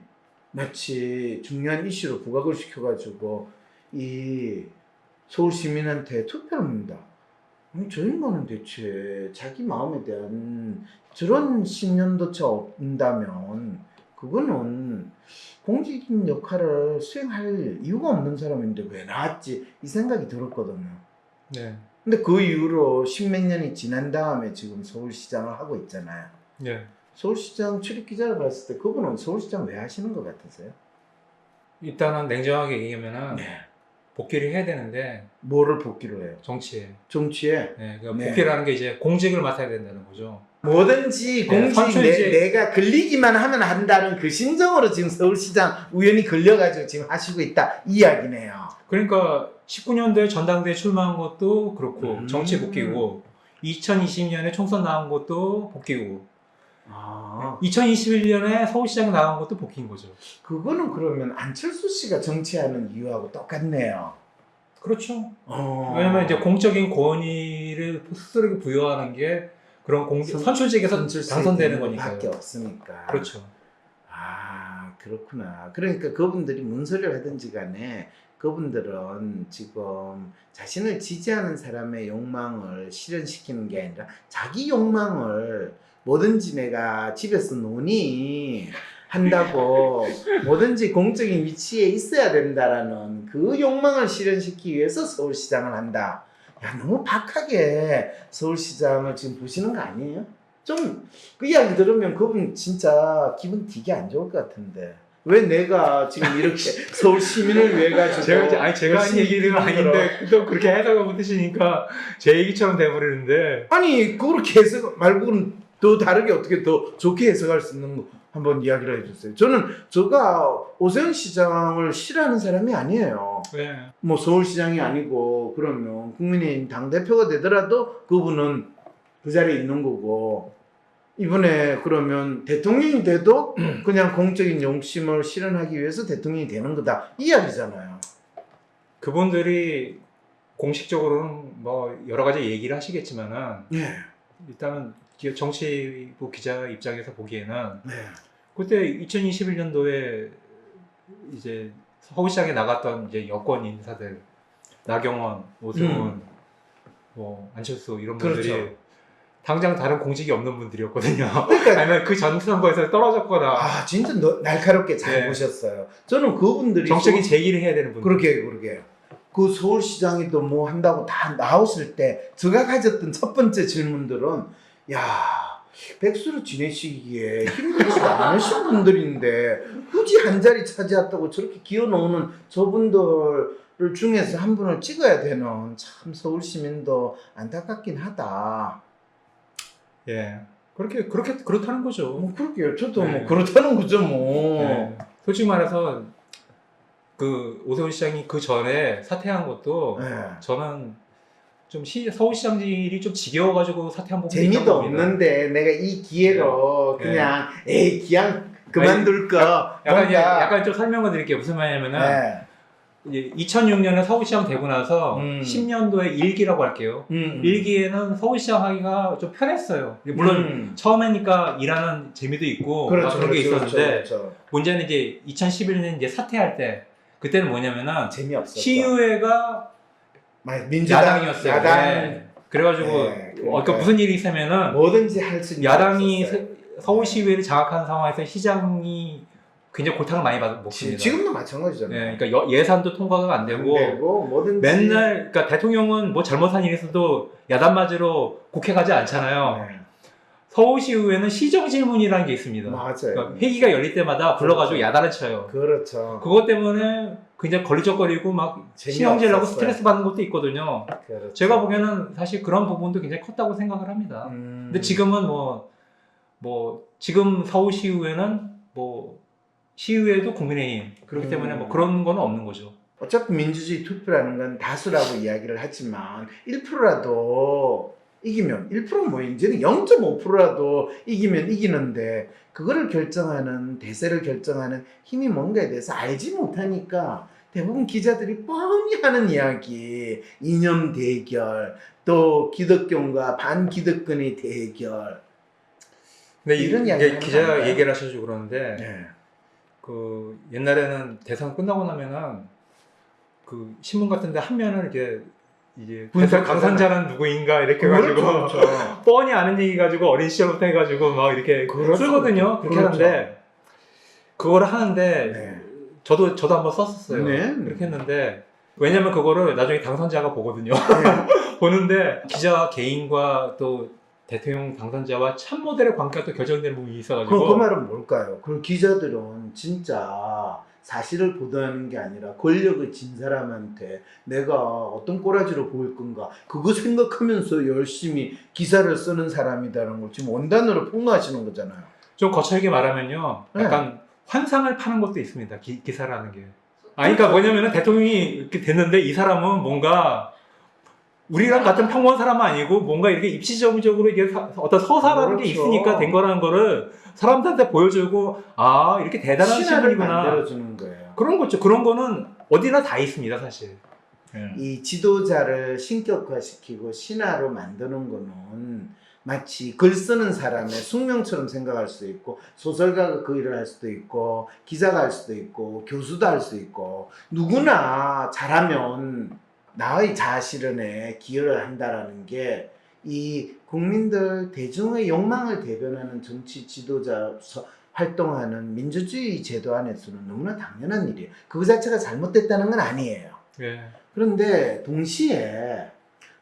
마치 중요한 이슈로 부각을 시켜가지고 이 서울 시민한테 투표를 묻는다. 아니, 저 인간은 대체 자기 마음에 대한 저런 신념조차 없다면 그거는 공직인 역할을 수행할 이유가 없는 사람인데 왜 나왔지, 이 생각이 들었거든요. 네. 근데 그 이후로 십몇 년이 지난 다음에 지금 서울시장을 하고 있잖아요. 네. 서울시장 출입기자를 봤을 때 그분은 서울시장 왜 하시는 것 같으세요? 일단은 냉정하게 얘기하면은 네. 복귀를 해야 되는데 뭐를 복귀를 해요? 정치에. 정치에? 네. 그러니까 네. 복귀라는 게 이제 공직을 맡아야 된다는 거죠. 뭐든지 네, 공직 선출직. 내가 걸리기만 하면 한다는 그 심정으로 지금 서울시장 우연히 걸려가지고 지금 하시고 있다, 이 이야기네요. 그러니까 19년도에 전당대회 출마한 것도 그렇고 정치 복귀고, 2020년에 총선 나온 것도 복귀고, 2021년에 서울시장 나온 것도 복귀인 거죠. 그거는 그러면 안철수 씨가 정치하는 이유하고 똑같네요. 그렇죠. 왜냐면 이제 공적인 권위를 스스로에게 부여하는 게 그런 선출직에서 당선되는 거니까요. 밖에 없으니까. 그렇죠. 그렇구나. 그러니까 그분들이 뭔 소리를 하든지 간에 그분들은 지금 자신을 지지하는 사람의 욕망을 실현시키는 게 아니라 자기 욕망을 뭐든지 내가 집에서 논의한다고 뭐든지 공적인 위치에 있어야 된다라는 그 욕망을 실현시키기 위해서 서울시장을 한다. 야, 너무 박하게 서울시장을 지금 보시는 거 아니에요? 좀 그 이야기 들으면 그분 진짜 기분 되게 안 좋을 것 같은데 왜 내가 지금 이렇게 서울 시민을 위해 가지고 제가 한 열심히 얘기는 뛰는 아닌데 또 그렇게 해석을 못 드시니까 제 얘기처럼 돼버리는데 아니 그렇게 해석 말고는 더 다르게 어떻게 더 좋게 해석할 수 있는 거 한번 이야기를 해주세요. 저는 제가 오세훈 시장을 싫어하는 사람이 아니에요. 네. 뭐 서울시장이 아니고 그러면 국민의힘 당대표가 되더라도 그분은 그 자리에 있는 거고 이번에 그러면 대통령이 돼도 그냥 공적인 용심을 실현하기 위해서 대통령이 되는 거다 이 이야기잖아요. 그분들이 공식적으로는 뭐 여러 가지 얘기를 하시겠지만은 네. 일단은 정치부 기자 입장에서 보기에는 네. 그때 2021년도에 이제 서울시장에 나갔던 이제 여권 인사들 나경원, 오세훈, 뭐 안철수 이런 분들이 그렇죠. 당장 다른 공직이 없는 분들이었거든요. 그러니까 아니면 그 전 선거에서 떨어졌거나 아 진짜 날카롭게 잘 네. 보셨어요. 저는 그분들이 정책인 제기를 해야 되는 분들. 그러게 그 서울시장이 또 뭐 한다고 다 나오실 때 제가 가졌던 첫 번째 질문들은 야 백수로 지내시기에 힘들지 않으신 분들인데 굳이 한 자리 차지했다고 저렇게 기어놓는 저분들 중에서 한 분을 찍어야 되는 참 서울 시민도 안타깝긴 하다. 예. 그렇다는 거죠. 뭐 그렇게요. 저도 네. 뭐 그렇다는 거죠 뭐. 네. 솔직히 말해서 그 오세훈 시장이 그 전에 사퇴한 것도 네. 저는 좀 서울시장직이 좀 지겨워가지고 사퇴한 부분이 재미도 있던 겁니다. 없는데 내가 이 기회로 네. 그냥 에이 그냥 그만둘 거 약간 좀 설명을 드릴게요. 무슨 말이냐면은 네. 이제 2006년에 서울시장 되고 나서 10년도에 1기라고 할게요. 1기에는 서울시장 하기가 좀 편했어요. 물론 처음에니까 일하는 재미도 있고 그렇죠, 그런 게 그렇죠, 있었는데 그렇죠. 문제는 이제 2011년 이제 사퇴할 때 그때는 뭐냐면은 재미없었죠. 시의회가 민주당 야당이었어요. 야당 네. 그래가지고 네, 그러니까 그러니까 무슨 일이 있으면은 뭐든지 할 수 있는 야당이 게 없었어요. 서울시의회를 장악하는 상황에서 시장이 굉장히 고통을 많이 먹습니다. 지금도 마찬가지잖아요. 네, 그러니까 예산도 통과가 안 되고 뭐든지 맨날 그러니까 대통령은 뭐 잘못한 일이 있어도 야단 맞으러 국회 가지 않잖아요. 네. 서울시의회는 시정질문이라는 게 있습니다. 맞아요. 그러니까 회기가 열릴 때마다 불러가지고 그렇죠. 야단을 쳐요. 그렇죠. 그것 때문에 굉장히 걸리적거리고 막 신경질나고 재미없었어요. 스트레스 받는 것도 있거든요. 그렇죠. 제가 보기에는 사실 그런 부분도 굉장히 컸다고 생각을 합니다. 근데 지금은 뭐 지금 서울시의회는 뭐 시의회도 국민의힘 그렇기 때문에 뭐 그런 건 없는 거죠. 어차피 민주주의 투표라는 건 다수라고 이야기를 하지만 1%라도 이기면 1% 뭐 이제는 0.5%라도 이기면 이기는데 그거를 결정하는 대세를 결정하는 힘이 뭔가에 대해서 알지 못하니까 대부분 기자들이 뻔히 하는 이야기 이념 대결 또 기득권과 반기득권의 대결 근데 이런 이야기 이게 하는 거 기자 아닌가요? 얘기를 하셔서 그러는데 네. 그 옛날에는 대선 끝나고 나면은 그 신문 같은데 한 면을 이렇게 이제 대선 당선자는 누구인가 이렇게 해가지고 그렇죠. 뻔히 아는 얘기 가지고 어린 시절부터 해가지고 막 이렇게 그렇죠. 쓰거든요. 그렇게 그렇죠. 하는데 그거를 하는데 네. 저도 한번 썼었어요. 네. 그렇게 했는데 왜냐면 그거를 나중에 당선자가 보거든요. 네. 보는데 기자 개인과 또 대통령 당선자와 참모델의 관계가 또 결정되는 부분이 있어가지고 그 말은 뭘까요? 그 기자들은 진짜 사실을 보도하는 게 아니라 권력을 진 사람한테 내가 어떤 꼬라지로 보일 건가 그거 생각하면서 열심히 기사를 쓰는 사람이라는 걸 지금 원단으로 폭로하시는 거잖아요. 좀 거칠게 말하면요. 네. 약간 환상을 파는 것도 있습니다. 기사라는 게. 그러니까 뭐냐면은 대통령이 이렇게 됐는데 이 사람은 뭔가 우리랑 같은 평범한 사람은 아니고 뭔가 이렇게 입시적으로 이게 어떤 서사라는 게 그렇죠. 있으니까 된 거라는 거를 사람들한테 보여주고 아 이렇게 대단한 신화를 신분이구나. 만들어주는 거예요. 그런 거죠. 그런 거는 어디나 다 있습니다, 사실. 이 지도자를 신격화시키고 신화로 만드는 거는 마치 글 쓰는 사람의 숙명처럼 생각할 수도 있고, 소설가가 그 일을 할 수도 있고, 기자가 할 수도 있고, 교수도 할 수 있고, 누구나 잘하면 나의 자아실현에 기여를 한다라는 게 이 국민들 대중의 욕망을 대변하는 정치 지도자 활동하는 민주주의 제도 안에서는 너무나 당연한 일이에요. 그거 자체가 잘못됐다는 건 아니에요. 예. 그런데 동시에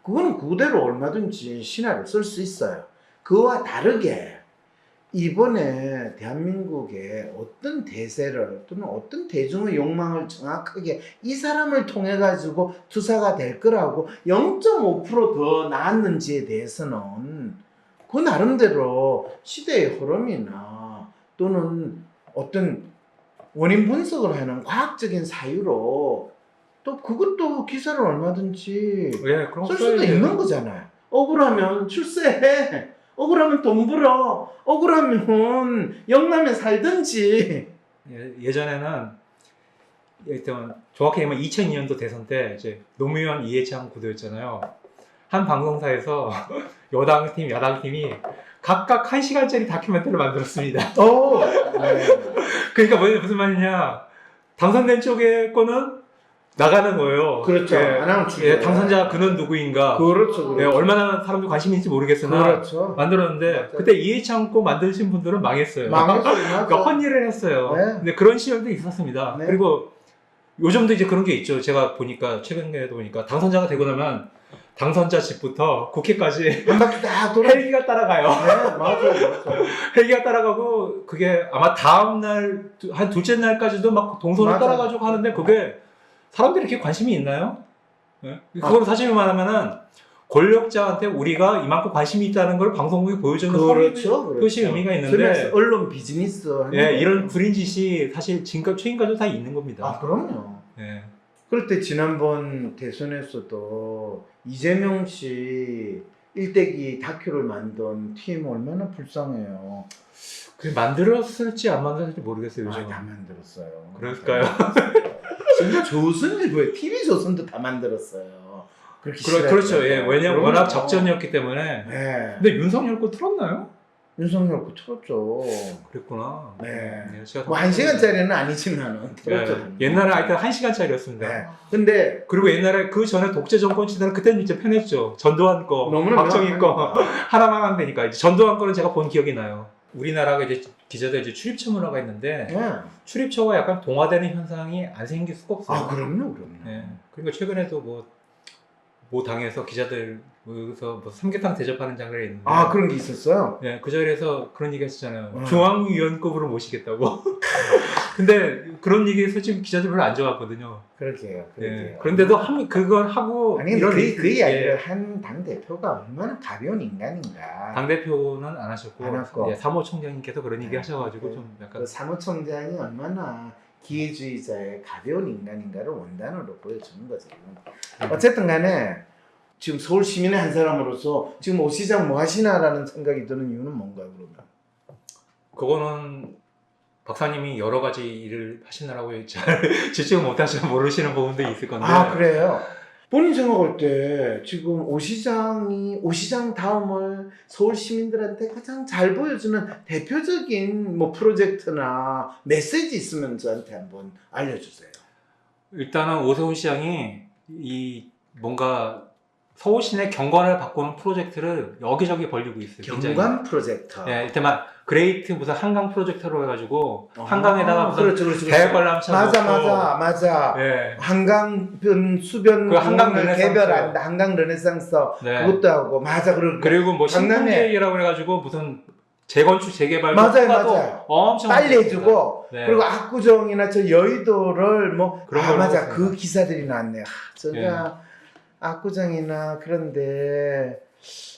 그거는 그대로 얼마든지 신화를 쓸 수 있어요. 그와 다르게 이번에 대한민국의 어떤 대세를 또는 어떤 대중의 욕망을 정확하게 이 사람을 통해 가지고 투사가 될 거라고 0.5% 더 나았는지에 대해서는 그 나름대로 시대의 흐름이나 또는 어떤 원인 분석을 하는 과학적인 사유로 또 그것도 기사를 얼마든지 예, 그런 쓸 써야 수도 돼요. 있는 거잖아요. 억울하면 출세해. 억울하면 돈 벌어. 억울하면 영남에 살든지. 예전에는 일단 정확히 얘기하면 2002년도 대선 때 이제 노무현 이해창 구도였잖아요. 한 방송사에서 여당 팀, 야당 팀이 각각 1시간짜리 다큐멘터리를 만들었습니다. 네. 그러니까 무슨 말이냐? 당선된 쪽의 거는 나가는 거예요. 그렇죠. 예, 안 하면 죽어요. 예, 당선자 그는 누구인가? 그렇죠. 예, 얼마나 사람들 관심이 있는지 모르겠으나 그렇죠. 만들었는데 맞아요. 그때 이해창 거 만드신 분들은 망했어요. 망했어요. 그러니까 헛일을 했어요. 네. 근데 그런 시절도 있었습니다. 네. 그리고 요즘도 이제 그런 게 있죠. 제가 보니까 최근에도 보니까 당선자가 되고 나면 당선자 집부터 국회까지 한 바퀴 다 돌아. 헬기가 따라가요. 네, 맞아요. 헬기가 따라가고 그게 아마 다음 날 한 둘째 날까지도 막 동선을 맞아요. 따라가지고 하는데 그게 사람들이 이렇게 관심이 있나요? 네? 그건 사실 말하면은 권력자한테 우리가 이만큼 관심이 있다는 걸 방송국에 보여주는 그렇죠. 표시 의미가 소위 있는데 말해서 언론 비즈니스 하는 예, 거예요. 이런 구린 짓이 사실 지금까지 최근까지도 다 있는 겁니다. 아, 그럼요. 예. 그럴 때 지난번 대선에서도 이재명 씨 일대기 다큐를 만든 팀 얼마나 불쌍해요. 그게 만들었을지 안 만들었을지 모르겠어요, 요즘. 다 만들었어요. 그럴까요? 진짜 조선일보에 TV조선도 다 만들었어요. 그렇게 그렇죠. 예. 왜냐면 그럼요. 워낙 적전이었기 때문에. 네. 근데 윤석열 거 틀었나요? 윤석열 거 틀었죠. 그랬구나. 네. 제가 뭐 1시간짜리는 아니지만은 틀었죠. 예. 옛날에 하여튼 1시간짜리였습니다. 네. 근데 그리고 옛날에 그 전에 독재 정권 시대는 그때는 이제 편했죠. 전두환 거, 너무나 박정희 거 명확하니까. 하나만 하면 되니까. 이제 전두환 거는 제가 본 기억이 나요. 우리나라가 이제 기자들 이제 출입처 문화가 있는데 네. 출입처가 약간 동화되는 현상이 안 생길 수가 없어요. 아, 그럼요. 예. 그러니까 최근에도 뭐 당에서 기자들 모여서 뭐 삼계탕 대접하는 장면이 있는데 아, 그런 게 있었어요? 예, 그 자리에서 그런 얘기 했었잖아요. 음. 중앙위원급으로 모시겠다고. 근데 그런 얘기 솔직히 기자들 별로 안 좋아하거든요. 그러게요. 예. 그런데도 그걸 하고 아니, 근데 그 예. 이야기를 한 당대표가 얼마나 가벼운 인간인가. 당대표는 안 하셨고 안 했고. 예, 사무총장님께서 그런 얘기 네. 하셔가지고 네. 좀 약간 그 사무총장이 얼마나 기회주의자의 가벼운 인간인가를 원단으로 보여주는 거죠. 어쨌든 간에 지금 서울 시민의 한 사람으로서 지금 오 시장 뭐 하시나라는 생각이 드는 이유는 뭔가요, 그러면? 그거는 박사님이 여러 가지 일을 하시느라고 잘 집중을 못하시면 모르시는 부분도 있을 건데. 아, 그래요? 본인 생각할 때 지금 오 시장 다음을 서울 시민들한테 가장 잘 보여주는 대표적인 뭐 프로젝트나 메시지 있으면 저한테 한번 알려주세요. 일단은 오세훈 시장이 이 뭔가 서울 시내 경관을 바꾸는 프로젝트를 여기저기 벌리고 있어요. 굉장히. 경관 프로젝트. 예, 이때만 그레이트 무슨 한강 프로젝트로 해가지고 한강에다가 무슨 그렇죠. 대관람차 맞아. 예. 한강변 수변 그 한강 공원을 르네상스. 개별한다. 한강 르네상스 네. 그것도 하고 맞아. 그리고 뭐 강남에- 신풍계획이라고 해가지고 무슨 재건축 재개발 맞아요. 엄청 빨리 해주고 네. 그리고 압구정이나 저 여의도를 뭐 그런 걸 맞아 하고 그 기사들이 나왔네요. 제가 예. 압구정이나 그런데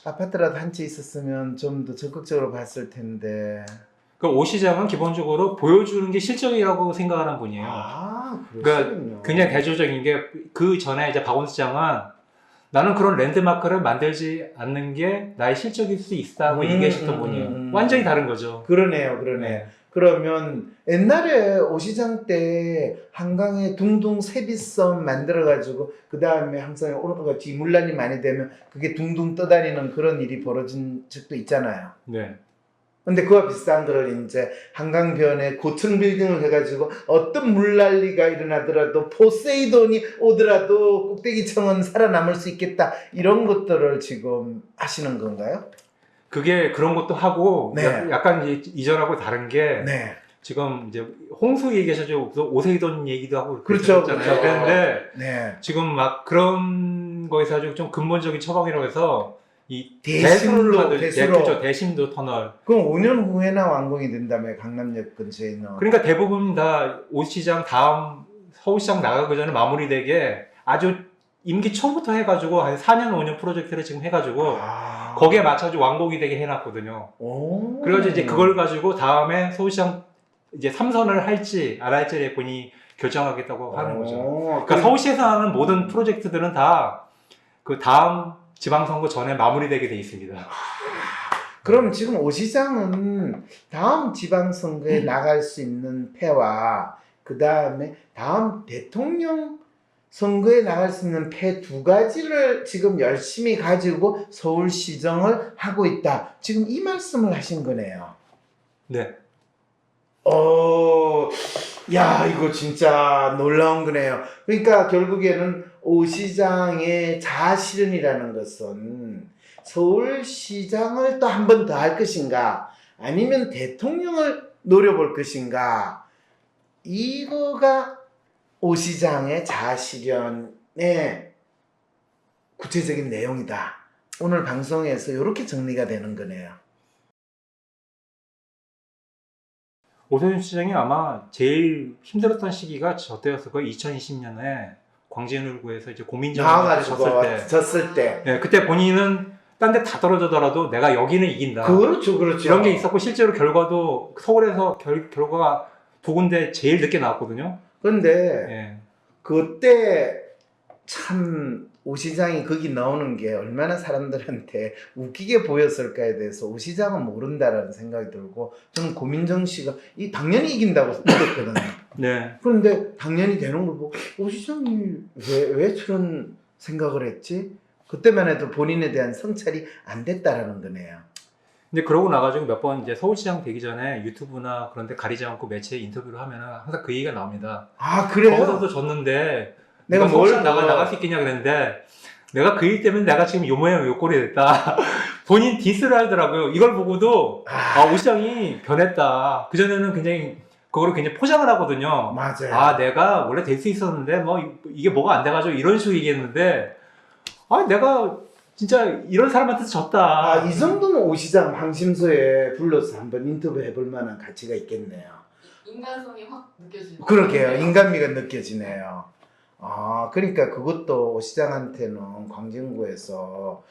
아파트라도 한 채 있었으면 좀 더 적극적으로 봤을 텐데. 그 오 시장은 기본적으로 보여주는 게 실적이라고 생각하는 분이에요. 아, 그러니까 그러시군요. 굉장히 대조적인 게 그 전에 이제 박원순 시장은 나는 그런 랜드마크를 만들지 않는 게 나의 실적일 수 있다고 얘기하셨던 분이에요. 완전히 다른 거죠. 그러네요. 네. 그러면 옛날에 오시장 때 한강에 둥둥 세비섬 만들어가지고 그 다음에 항상 오르가 뒤문란이 많이 되면 그게 둥둥 떠다니는 그런 일이 벌어진 적도 있잖아요. 네. 근데 그와 비슷한 거를 이제 한강변에 고층 빌딩을 해가지고 어떤 물난리가 일어나더라도 포세이돈이 오더라도 꼭대기층은 살아남을 수 있겠다 이런 것들을 지금 하시는 건가요? 그게 그런 것도 하고 네. 약간 이제 이전하고 다른 게 네. 지금 이제 홍수 얘기하셨죠. 오세이돈 얘기도 하고 그렇죠, 그랬잖아요. 그렇죠. 그런데 네. 지금 막 그런 거에서 아주 좀 근본적인 처방이라고 해서 이 대심로, 대수로. 그렇죠. 대심도 터널. 그럼 5년 후에나 완공이 된다며 강남역 근처에 있는. 그러니까 대부분 다 옷시장 다음 서울시장 나가기 전에 마무리되게 아주 임기 초부터 해가지고 한 4년 5년 프로젝트를 지금 해가지고 거기에 맞춰서 완공이 되게 해놨거든요. 오. 그래가지고 이제 그걸 가지고 다음에 서울시장 이제 3선을 할지 안 할지를 본인이 결정하겠다고 하는 거죠. 그러니까 서울시에서 하는 모든 프로젝트들은 다 그 다음 지방선거 전에 마무리되게 돼 있습니다. 그럼 지금 오 시장은 다음 지방선거에 나갈 수 있는 패와 그 다음에 다음 대통령 선거에 나갈 수 있는 패 두 가지를 지금 열심히 가지고 서울시정을 하고 있다. 지금 이 말씀을 하신 거네요. 네. 야, 이거 진짜 놀라운 거네요. 그러니까 결국에는 오 시장의 자아실현이라는 것은 서울시장을 또 한 번 더 할 것인가, 아니면 대통령을 노려볼 것인가, 이거가 오 시장의 자아실현의 구체적인 내용이다. 오늘 방송에서 이렇게 정리가 되는 거네요. 오세훈 시장이 아마 제일 힘들었던 시기가 저 때였을 거예요. 2020년에 광진을구에서 이제 고민정을 졌을 때. 네, 그때 본인은 딴 데 다 떨어져더라도 내가 여기는 이긴다. 그렇죠, 그렇죠. 이런 게 있었고 실제로 결과도 서울에서 결과가 두 군데 제일 늦게 나왔거든요. 그런데 예. 그때 참 오 시장이 거기 나오는 게 얼마나 사람들한테 웃기게 보였을까에 대해서 오 시장은 모른다라는 생각이 들고, 저는 고민정 씨가 당연히 이긴다고 믿었거든요. 네. 그런데 당연히 되는 걸 보고 오 시장이 왜 저런 생각을 했지? 그때만 해도 본인에 대한 성찰이 안 됐다라는 거네요. 근데 그러고 나가지고 몇 번 이제 서울시장 되기 전에 유튜브나 그런 데 가리지 않고 매체에 인터뷰를 하면 항상 그 얘기가 나옵니다. 아, 그래요? 거기서도 졌는데 내가 내가 뭘 서울시장 나갈 수 있겠냐 그랬는데, 내가 그 일 때문에 내가 지금 요 모양 요 꼴이 됐다. 본인 디스를 하더라고요. 이걸 보고도 오 시장이 변했다. 그전에는 굉장히 그거를 굉장히 포장을 하거든요. 맞아요. 내가 원래 될 수 있었는데 뭐 이게 뭐가 안 돼가지고 이런 식으로 얘기했는데, 내가 진짜 이런 사람한테 졌다. 이 정도면 오 시장 황심소에 불러서 한번 인터뷰 해볼 만한 가치가 있겠네요. 인간성이 확 느껴지죠. 그러게요. 인간미가 느껴지네요. 그러니까 그것도 오 시장한테는 광진구에서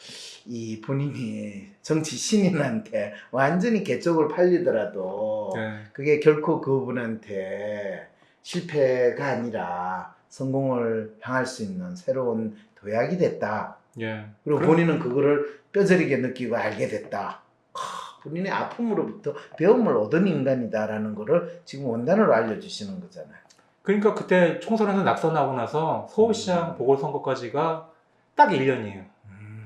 이 본인이 정치 신인한테 완전히 개쪽을 팔리더라도 네. 그게 결코 그분한테 실패가 아니라 성공을 향할 수 있는 새로운 도약이 됐다. 예. 그리고 본인은 그거를 뼈저리게 느끼고 알게 됐다. 본인의 아픔으로부터 배움을 얻은 인간이다라는 거를 지금 원단으로 알려주시는 거잖아요. 그러니까 그때 총선에서 낙선하고 나서 서울시장 보궐선거까지가 딱 1년이에요.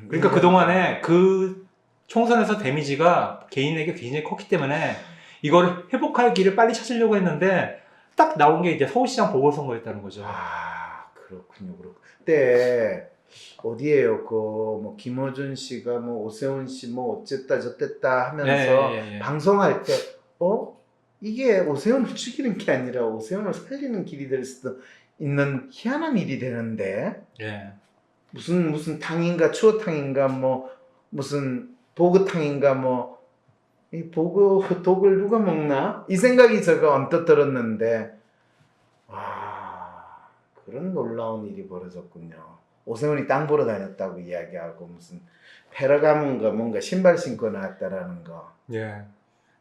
그러니까 그동안에 그 총선에서 데미지가 개인에게 굉장히 컸기 때문에 이걸 회복할 길을 빨리 찾으려고 했는데 딱 나온 게 이제 서울시장 보궐선거였다는 거죠. 그렇군요. 그때 어디에요? 뭐 김어준 씨가 뭐 오세훈 씨 뭐 어쨌다 저쨌다 하면서 예. 방송할 때 이게 오세훈을 죽이는 게 아니라 오세훈을 살리는 길이 될 수도 있는 희한한 일이 되는데, 예. 무슨 탕인가 추어탕인가 뭐 무슨 보그탕인가 뭐 이 보그 독을 누가 먹나? 이 생각이 제가 언뜻 들었는데, 그런 놀라운 일이 벌어졌군요. 오세훈이 땅 보러 다녔다고 이야기하고 무슨 페라가문가 뭔가 신발 신고 나왔다라는 거. 예.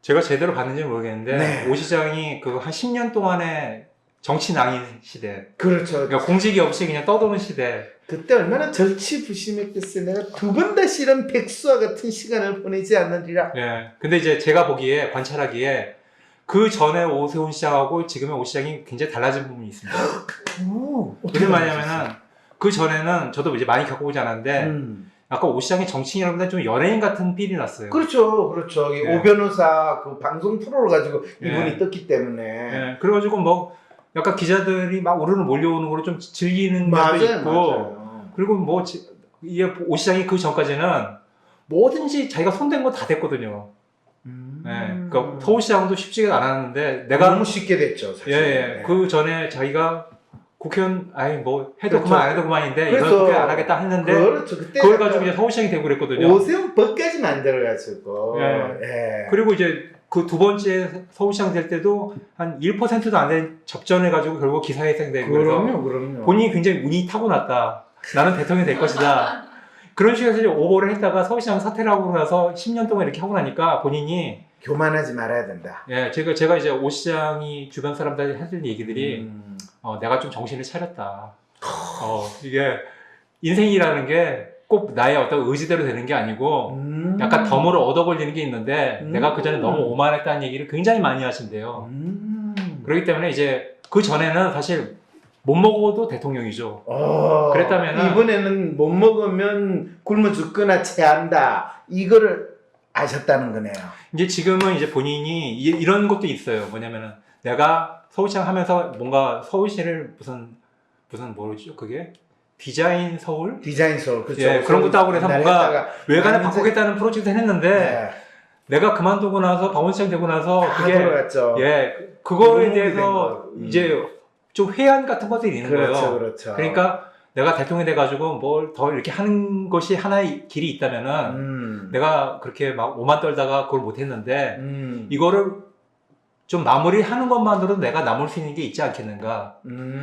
제가 제대로 봤는지는 모르겠는데, 네. 오 시장이 그 한 10년 동안의 정치 낭인 시대. 그렇죠. 그러니까 공직이 없이 그냥 떠도는 시대. 그때 얼마나 절치부심했겠어요. 내가 두 번 다시 이런 백수와 같은 시간을 보내지 않느리라. 예. 근데 이제 제가 보기에, 관찰하기에, 그 전에 오세훈 시장하고 지금의 오 시장이 굉장히 달라진 부분이 있습니다. 오, 무슨 말이냐면은 그 전에는 저도 이제 많이 겪어보지 않았는데 아까 오 시장이 정치인이라면 좀 연예인 같은 삘이 났어요. 그렇죠, 그렇죠. 이 네. 오 변호사 그 방송 프로를 가지고 네. 이분이 떴기 때문에. 예, 그래가지고 뭐 약간 기자들이 막 우르르 몰려오는 거를 좀 즐기는 면도 있고 맞아요. 그리고 뭐 이게 오 시장이 그 전까지는 뭐든지 자기가 손댄 거 다 됐거든요. 예, 그러니까 서울시장도 쉽지가 않았는데 내가 너무 쉽게 됐죠, 사실. 예, 그 전에 자기가 국회의원 아니 뭐 해도 그렇죠. 그만 안 해도 그만인데 이런 그래서 국회 안 하겠다 했는데 그렇죠. 그때 그걸 가지고 이제 서울시장이 되고 그랬거든요. 오세훈 법까지 만들어가지고. 예. 예. 그리고 이제 그 두 번째 서울시장 될 때도 한 1%도 안 된 접전해가지고 결국 기사회생되고 그래서 그럼요. 본인이 굉장히 운이 타고났다. 나는 대통령이 될 것이다. 그런 식으로 이제 오버를 했다가 서울시장 사퇴를 하고 나서 10년 동안 이렇게 하고 나니까 본인이 교만하지 말아야 된다. 예, 제가 이제 오 시장이 주변 사람들한테 해준 얘기들이 음. 내가 좀 정신을 차렸다. 이게 인생이라는 게 꼭 나의 어떤 의지대로 되는 게 아니고 약간 덤으로 얻어 걸리는 게 있는데 내가 그 전에 너무 오만했다는 얘기를 굉장히 많이 하신대요. 그렇기 때문에 이제 그 전에는 사실 못 먹어도 대통령이죠. 그랬다면은 이번에는 못 먹으면 굶어 죽거나 체한다. 이거를 아셨다는 거네요. 이제 지금은 이제 본인이 이런 것도 있어요. 뭐냐면은 내가 서울시장 하면서 뭔가 서울시를 무슨 뭐죠 그게? 디자인 서울? 디자인 서울 그렇죠. 예, 그런 것도 하고 그래서 뭔가 외관을 완전- 바꾸겠다는 프로젝트 했는데 네. 내가 그만두고 나서 박원시장 되고 나서 다 그게 돌아갔죠. 예 그거에 너무 대해서 된 거. 이제 좀 회한 같은 것들이 있는 그렇죠, 거예요. 그렇죠. 그러니까 내가 대통령이 돼가지고 뭘 더 이렇게 하는 것이 하나의 길이 있다면은 내가 그렇게 막 오만 떨다가 그걸 못했는데 이거를 좀 마무리하는 것만으로도 내가 남을 수 있는 게 있지 않겠는가.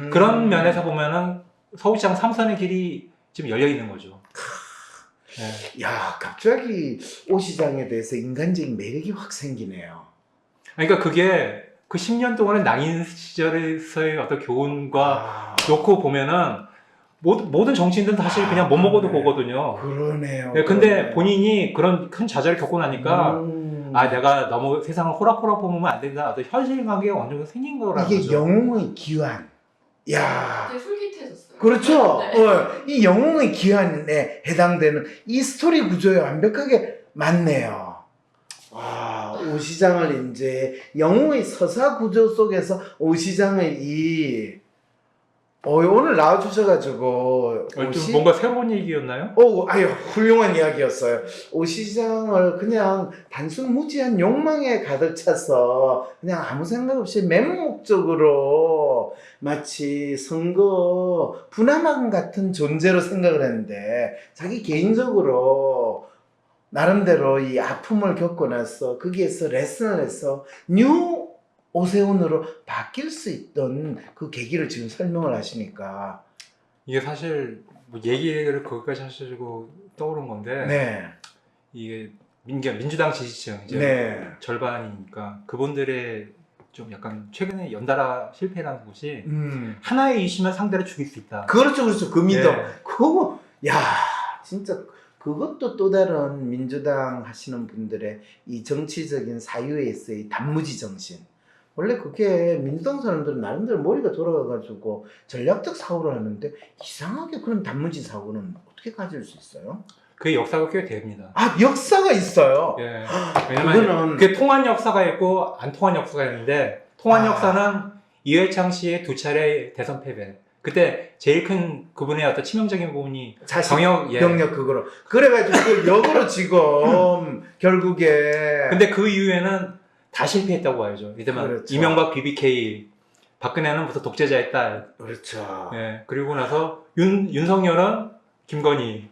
그런 면에서 보면은 서울시장 3선의 길이 지금 열려 있는 거죠. 네. 야, 갑자기 오 시장에 대해서 인간적인 매력이 확 생기네요. 그러니까 그게 그 10년 동안의 낭인 시절에서의 어떤 교훈과 놓고 보면은 모든 정치인들은 사실 그냥 못 먹어도 네. 보거든요. 그러네요. 네, 근데 그러네. 본인이 그런 큰 좌절을 겪고 나니까 내가 너무 세상을 호락호락 보면 안 된다. 어떤 현실관계가 어느 정도 생긴 거라는 이게 거죠. 영웅의 기환. 야, 되게 솔깃해졌어요. 그렇죠. 네. 이 영웅의 기환에 해당되는 이 스토리 구조에 완벽하게 맞네요. 와, 오 시장을 이제 영웅의 서사 구조 속에서 오 시장의 오늘 나와주셔가지고 좀 뭔가 새로운 얘기였나요? 아유, 훌륭한 이야기였어요. 오 시장을 그냥 단순 무지한 욕망에 가득 차서 그냥 아무 생각 없이 맹목적으로 마치 선거 분함함 같은 존재로 생각을 했는데 자기 개인적으로 나름대로 이 아픔을 겪고 나서 거기에서 레슨을 해서 뉴 오세훈으로 바뀔 수 있던 그 계기를 지금 설명을 하시니까 이게 사실 뭐 얘기를 거기까지 하시고 떠오른 건데 네. 이게 민주당 지지층 이제 네. 절반이니까 그분들의 좀 약간 최근에 연달아 실패라는 것이 음. 하나의 이슈만 상대를 죽일 수 있다. 그렇죠. 그 믿음. 네. 그거, 야, 진짜, 그것도 또 다른 민주당 하시는 분들의 이 정치적인 사유에서의 단무지 정신. 원래 그게 민주당 사람들은 나름대로 머리가 돌아가가지고 전략적 사고를 하는데 이상하게 그런 단무지 사고는 어떻게 가질 수 있어요? 그 역사가 꽤 됩니다. 역사가 있어요. 예. 왜냐면 그거는- 그게 통한 역사가 있고 안 통한 역사가 있는데 통한 역사는 이회창 씨의 2차례 대선 패배. 그때 제일 큰 그분의 어떤 치명적인 부분이 자식 병역 그거로. 그래가지고 그 역으로 지금 결국에. 근데 그 이후에는 다 실패했다고 봐야죠. 이때만 그렇죠. 이명박 BBK, 박근혜는 무슨 독재자의 딸. 그렇죠. 예. 그리고 나서 윤석열은 김건희.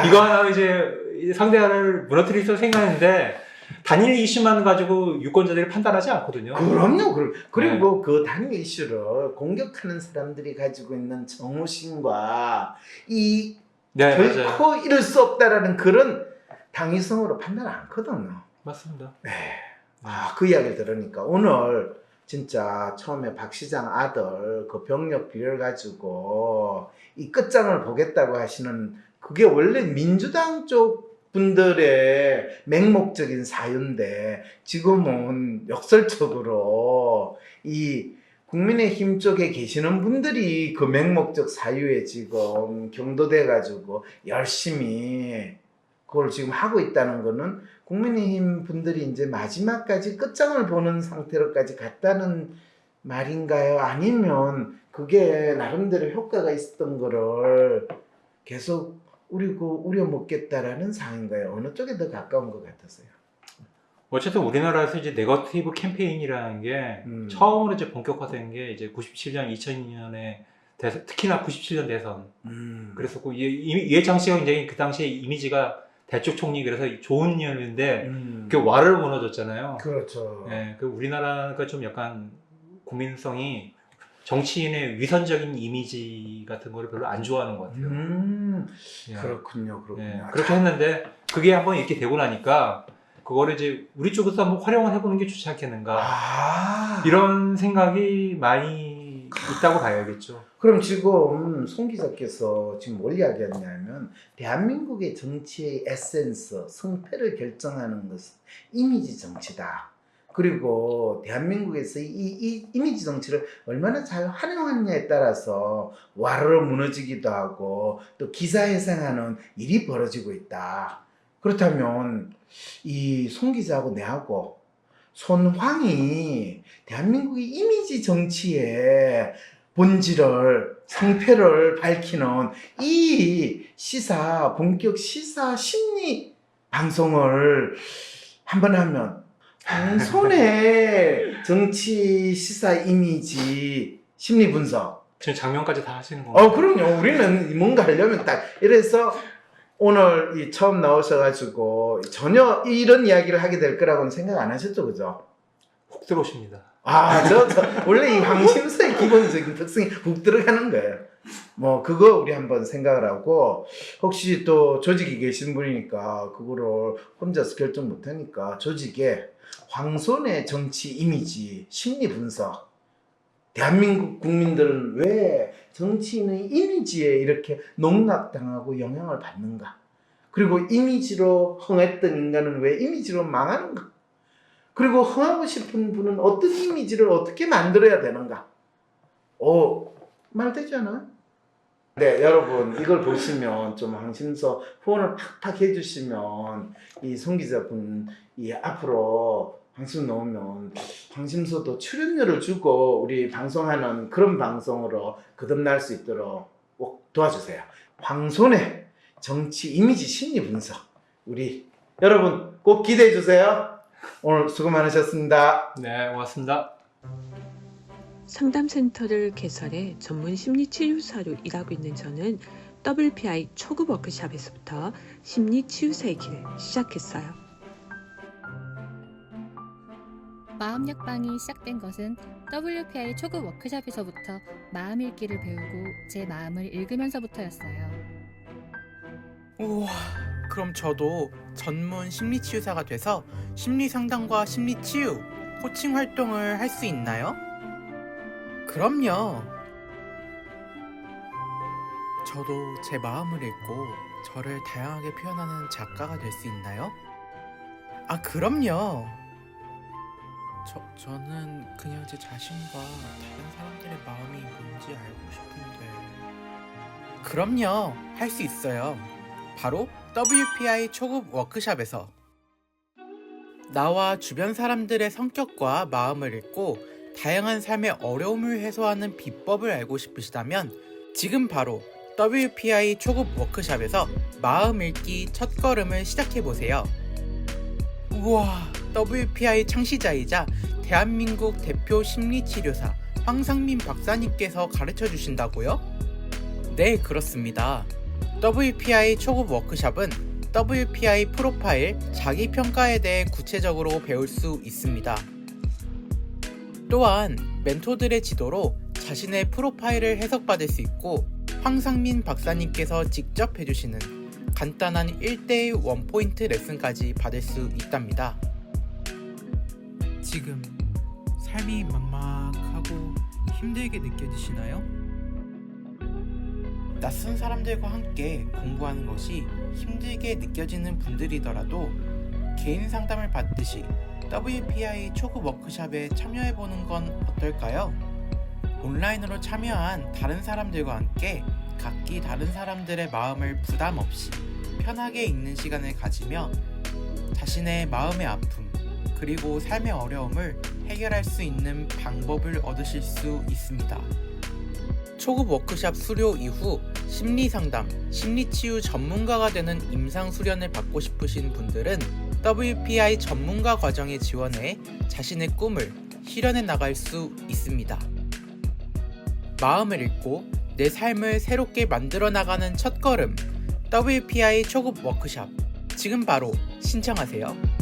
이거 하나 이제 상대를 무너뜨릴 수 생각했는데 단일 이슈만 가지고 유권자들이 판단하지 않거든요. 그럼요. 그리고 그 단일 이슈를 공격하는 사람들이 가지고 있는 정우심과 이 네, 맞아요. 결코 이룰 수 없다라는 그런 당위성으로 판단 않거든요. 맞습니다. 그 이야기를 들으니까 오늘 진짜 처음에 박 시장 아들 그 병력 비리를 가지고 이 끝장을 보겠다고 하시는 그게 원래 민주당 쪽 분들의 맹목적인 사유인데 지금은 역설적으로 이 국민의힘 쪽에 계시는 분들이 그 맹목적 사유에 지금 경도돼 가지고 열심히 그걸 지금 하고 있다는 거는 국민의힘 분들이 이제 마지막까지 끝장을 보는 상태로까지 갔다는 말인가요? 아니면 그게 나름대로 효과가 있었던 거를 계속 우려먹겠다라는 상황인가요? 어느 쪽에 더 가까운 것 같으세요? 어쨌든 우리나라에서 이제 네거티브 캠페인이라는 게 처음으로 이제 본격화된 게 이제 97년, 2002년에 특히나 97년 대선 그랬었고 이해창 씨가 굉장히 그 당시에 이미지가 대쪽 총리 그래서 좋은 년인데 그 와를 무너졌잖아요. 그렇죠. 네, 그 우리나라가 좀 약간 국민성이 정치인의 위선적인 이미지 같은 거를 별로 안 좋아하는 것 같아요. 예. 그렇군요. 예, 그렇게 했는데 그게 한번 이렇게 되고 나니까 그거를 이제 우리 쪽에서 한번 활용을 해보는 게 좋지 않겠는가 이런 생각이 많이 있다고 봐야겠죠. 그럼 지금 송 기자께서 지금 뭘 이야기하냐면 대한민국의 정치의 에센스, 성패를 결정하는 것은 이미지 정치다. 그리고 대한민국에서 이 이미지 정치를 얼마나 잘 활용하느냐에 따라서 와르르 무너지기도 하고 또 기사회생하는 일이 벌어지고 있다. 그렇다면 이 송 기자하고 내하고 손황이 대한민국의 이미지 정치의 본질을 성패를 밝히는 이 본격 시사 심리 방송을 한번 하면 손의 정치 시사 이미지 심리 분석. 지금 장면까지 다 하시는 건가요? 그럼요. 우리는 뭔가 하려면 딱 이래서 오늘 처음 나오셔가지고 전혀 이런 이야기를 하게 될 거라고는 생각 안 하셨죠, 그죠? 훅 들어오십니다. 저 원래 이 황심서의 기본적인 특성이 훅 들어가는 거예요. 뭐 그거 우리 한번 생각을 하고 혹시 또 조직에 계신 분이니까 그거를 혼자서 결정 못하니까 조직에 황손의 정치 이미지 심리 분석 대한민국 국민들은 왜 정치인의 이미지에 이렇게 농락당하고 영향을 받는가? 그리고 이미지로 흥했던 인간은 왜 이미지로 망하는가? 그리고 흥하고 싶은 분은 어떤 이미지를 어떻게 만들어야 되는가? 말 되잖아. 네, 여러분 이걸 보시면 좀 황심서 후원을 팍팍 해주시면 이 송 기자분 앞으로 방송 넣으면 황심서도 출연료를 주고 우리 방송하는 그런 방송으로 거듭날 수 있도록 꼭 도와주세요. 황손의 정치 이미지 심리 분석 우리 여러분 꼭 기대해 주세요. 오늘 수고 많으셨습니다. 네, 고맙습니다. 상담센터를 개설해 전문 심리치유사로 일하고 있는 저는 WPI 초급 워크숍에서부터 심리치유사의 길을 시작했어요. 마음 역방이 시작된 것은 WPI 초급 워크숍에서부터 마음 읽기를 배우고 제 마음을 읽으면서부터였어요. 우와, 그럼 저도 전문 심리치유사가 돼서 심리상담과 심리치유, 코칭 활동을 할 수 있나요? 그럼요. 저도 제 마음을 읽고 저를 다양하게 표현하는 작가가 될 수 있나요? 그럼요. 저는 그냥 제 자신과 다른 사람들의 마음이 뭔지 알고 싶은데. 그럼요. 할 수 있어요. 바로 WPI 초급 워크숍에서. 나와 주변 사람들의 성격과 마음을 읽고 다양한 삶의 어려움을 해소하는 비법을 알고 싶으시다면 지금 바로 WPI 초급 워크숍에서 마음 읽기 첫걸음을 시작해보세요. 우와, WPI 창시자이자 대한민국 대표 심리치료사 황상민 박사님께서 가르쳐 주신다고요? 네, 그렇습니다. WPI 초급 워크숍은 WPI 프로파일, 자기평가에 대해 구체적으로 배울 수 있습니다. 또한 멘토들의 지도로 자신의 프로파일을 해석받을 수 있고 황상민 박사님께서 직접 해주시는 간단한 1대1 원포인트 레슨까지 받을 수 있답니다. 지금 삶이 막막하고 힘들게 느껴지시나요? 낯선 사람들과 함께 공부하는 것이 힘들게 느껴지는 분들이더라도 개인 상담을 받듯이 WPI 초급 워크샵에 참여해보는 건 어떨까요? 온라인으로 참여한 다른 사람들과 함께 각기 다른 사람들의 마음을 부담 없이 편하게 읽는 시간을 가지며 자신의 마음의 아픔 그리고 삶의 어려움을 해결할 수 있는 방법을 얻으실 수 있습니다. 초급 워크샵 수료 이후 심리상담, 심리치유 전문가가 되는 임상수련을 받고 싶으신 분들은 WPI 전문가 과정에 지원해 자신의 꿈을 실현해 나갈 수 있습니다. 마음을 읽고 내 삶을 새롭게 만들어 나가는 첫걸음 WPI 초급 워크샵 지금 바로 신청하세요.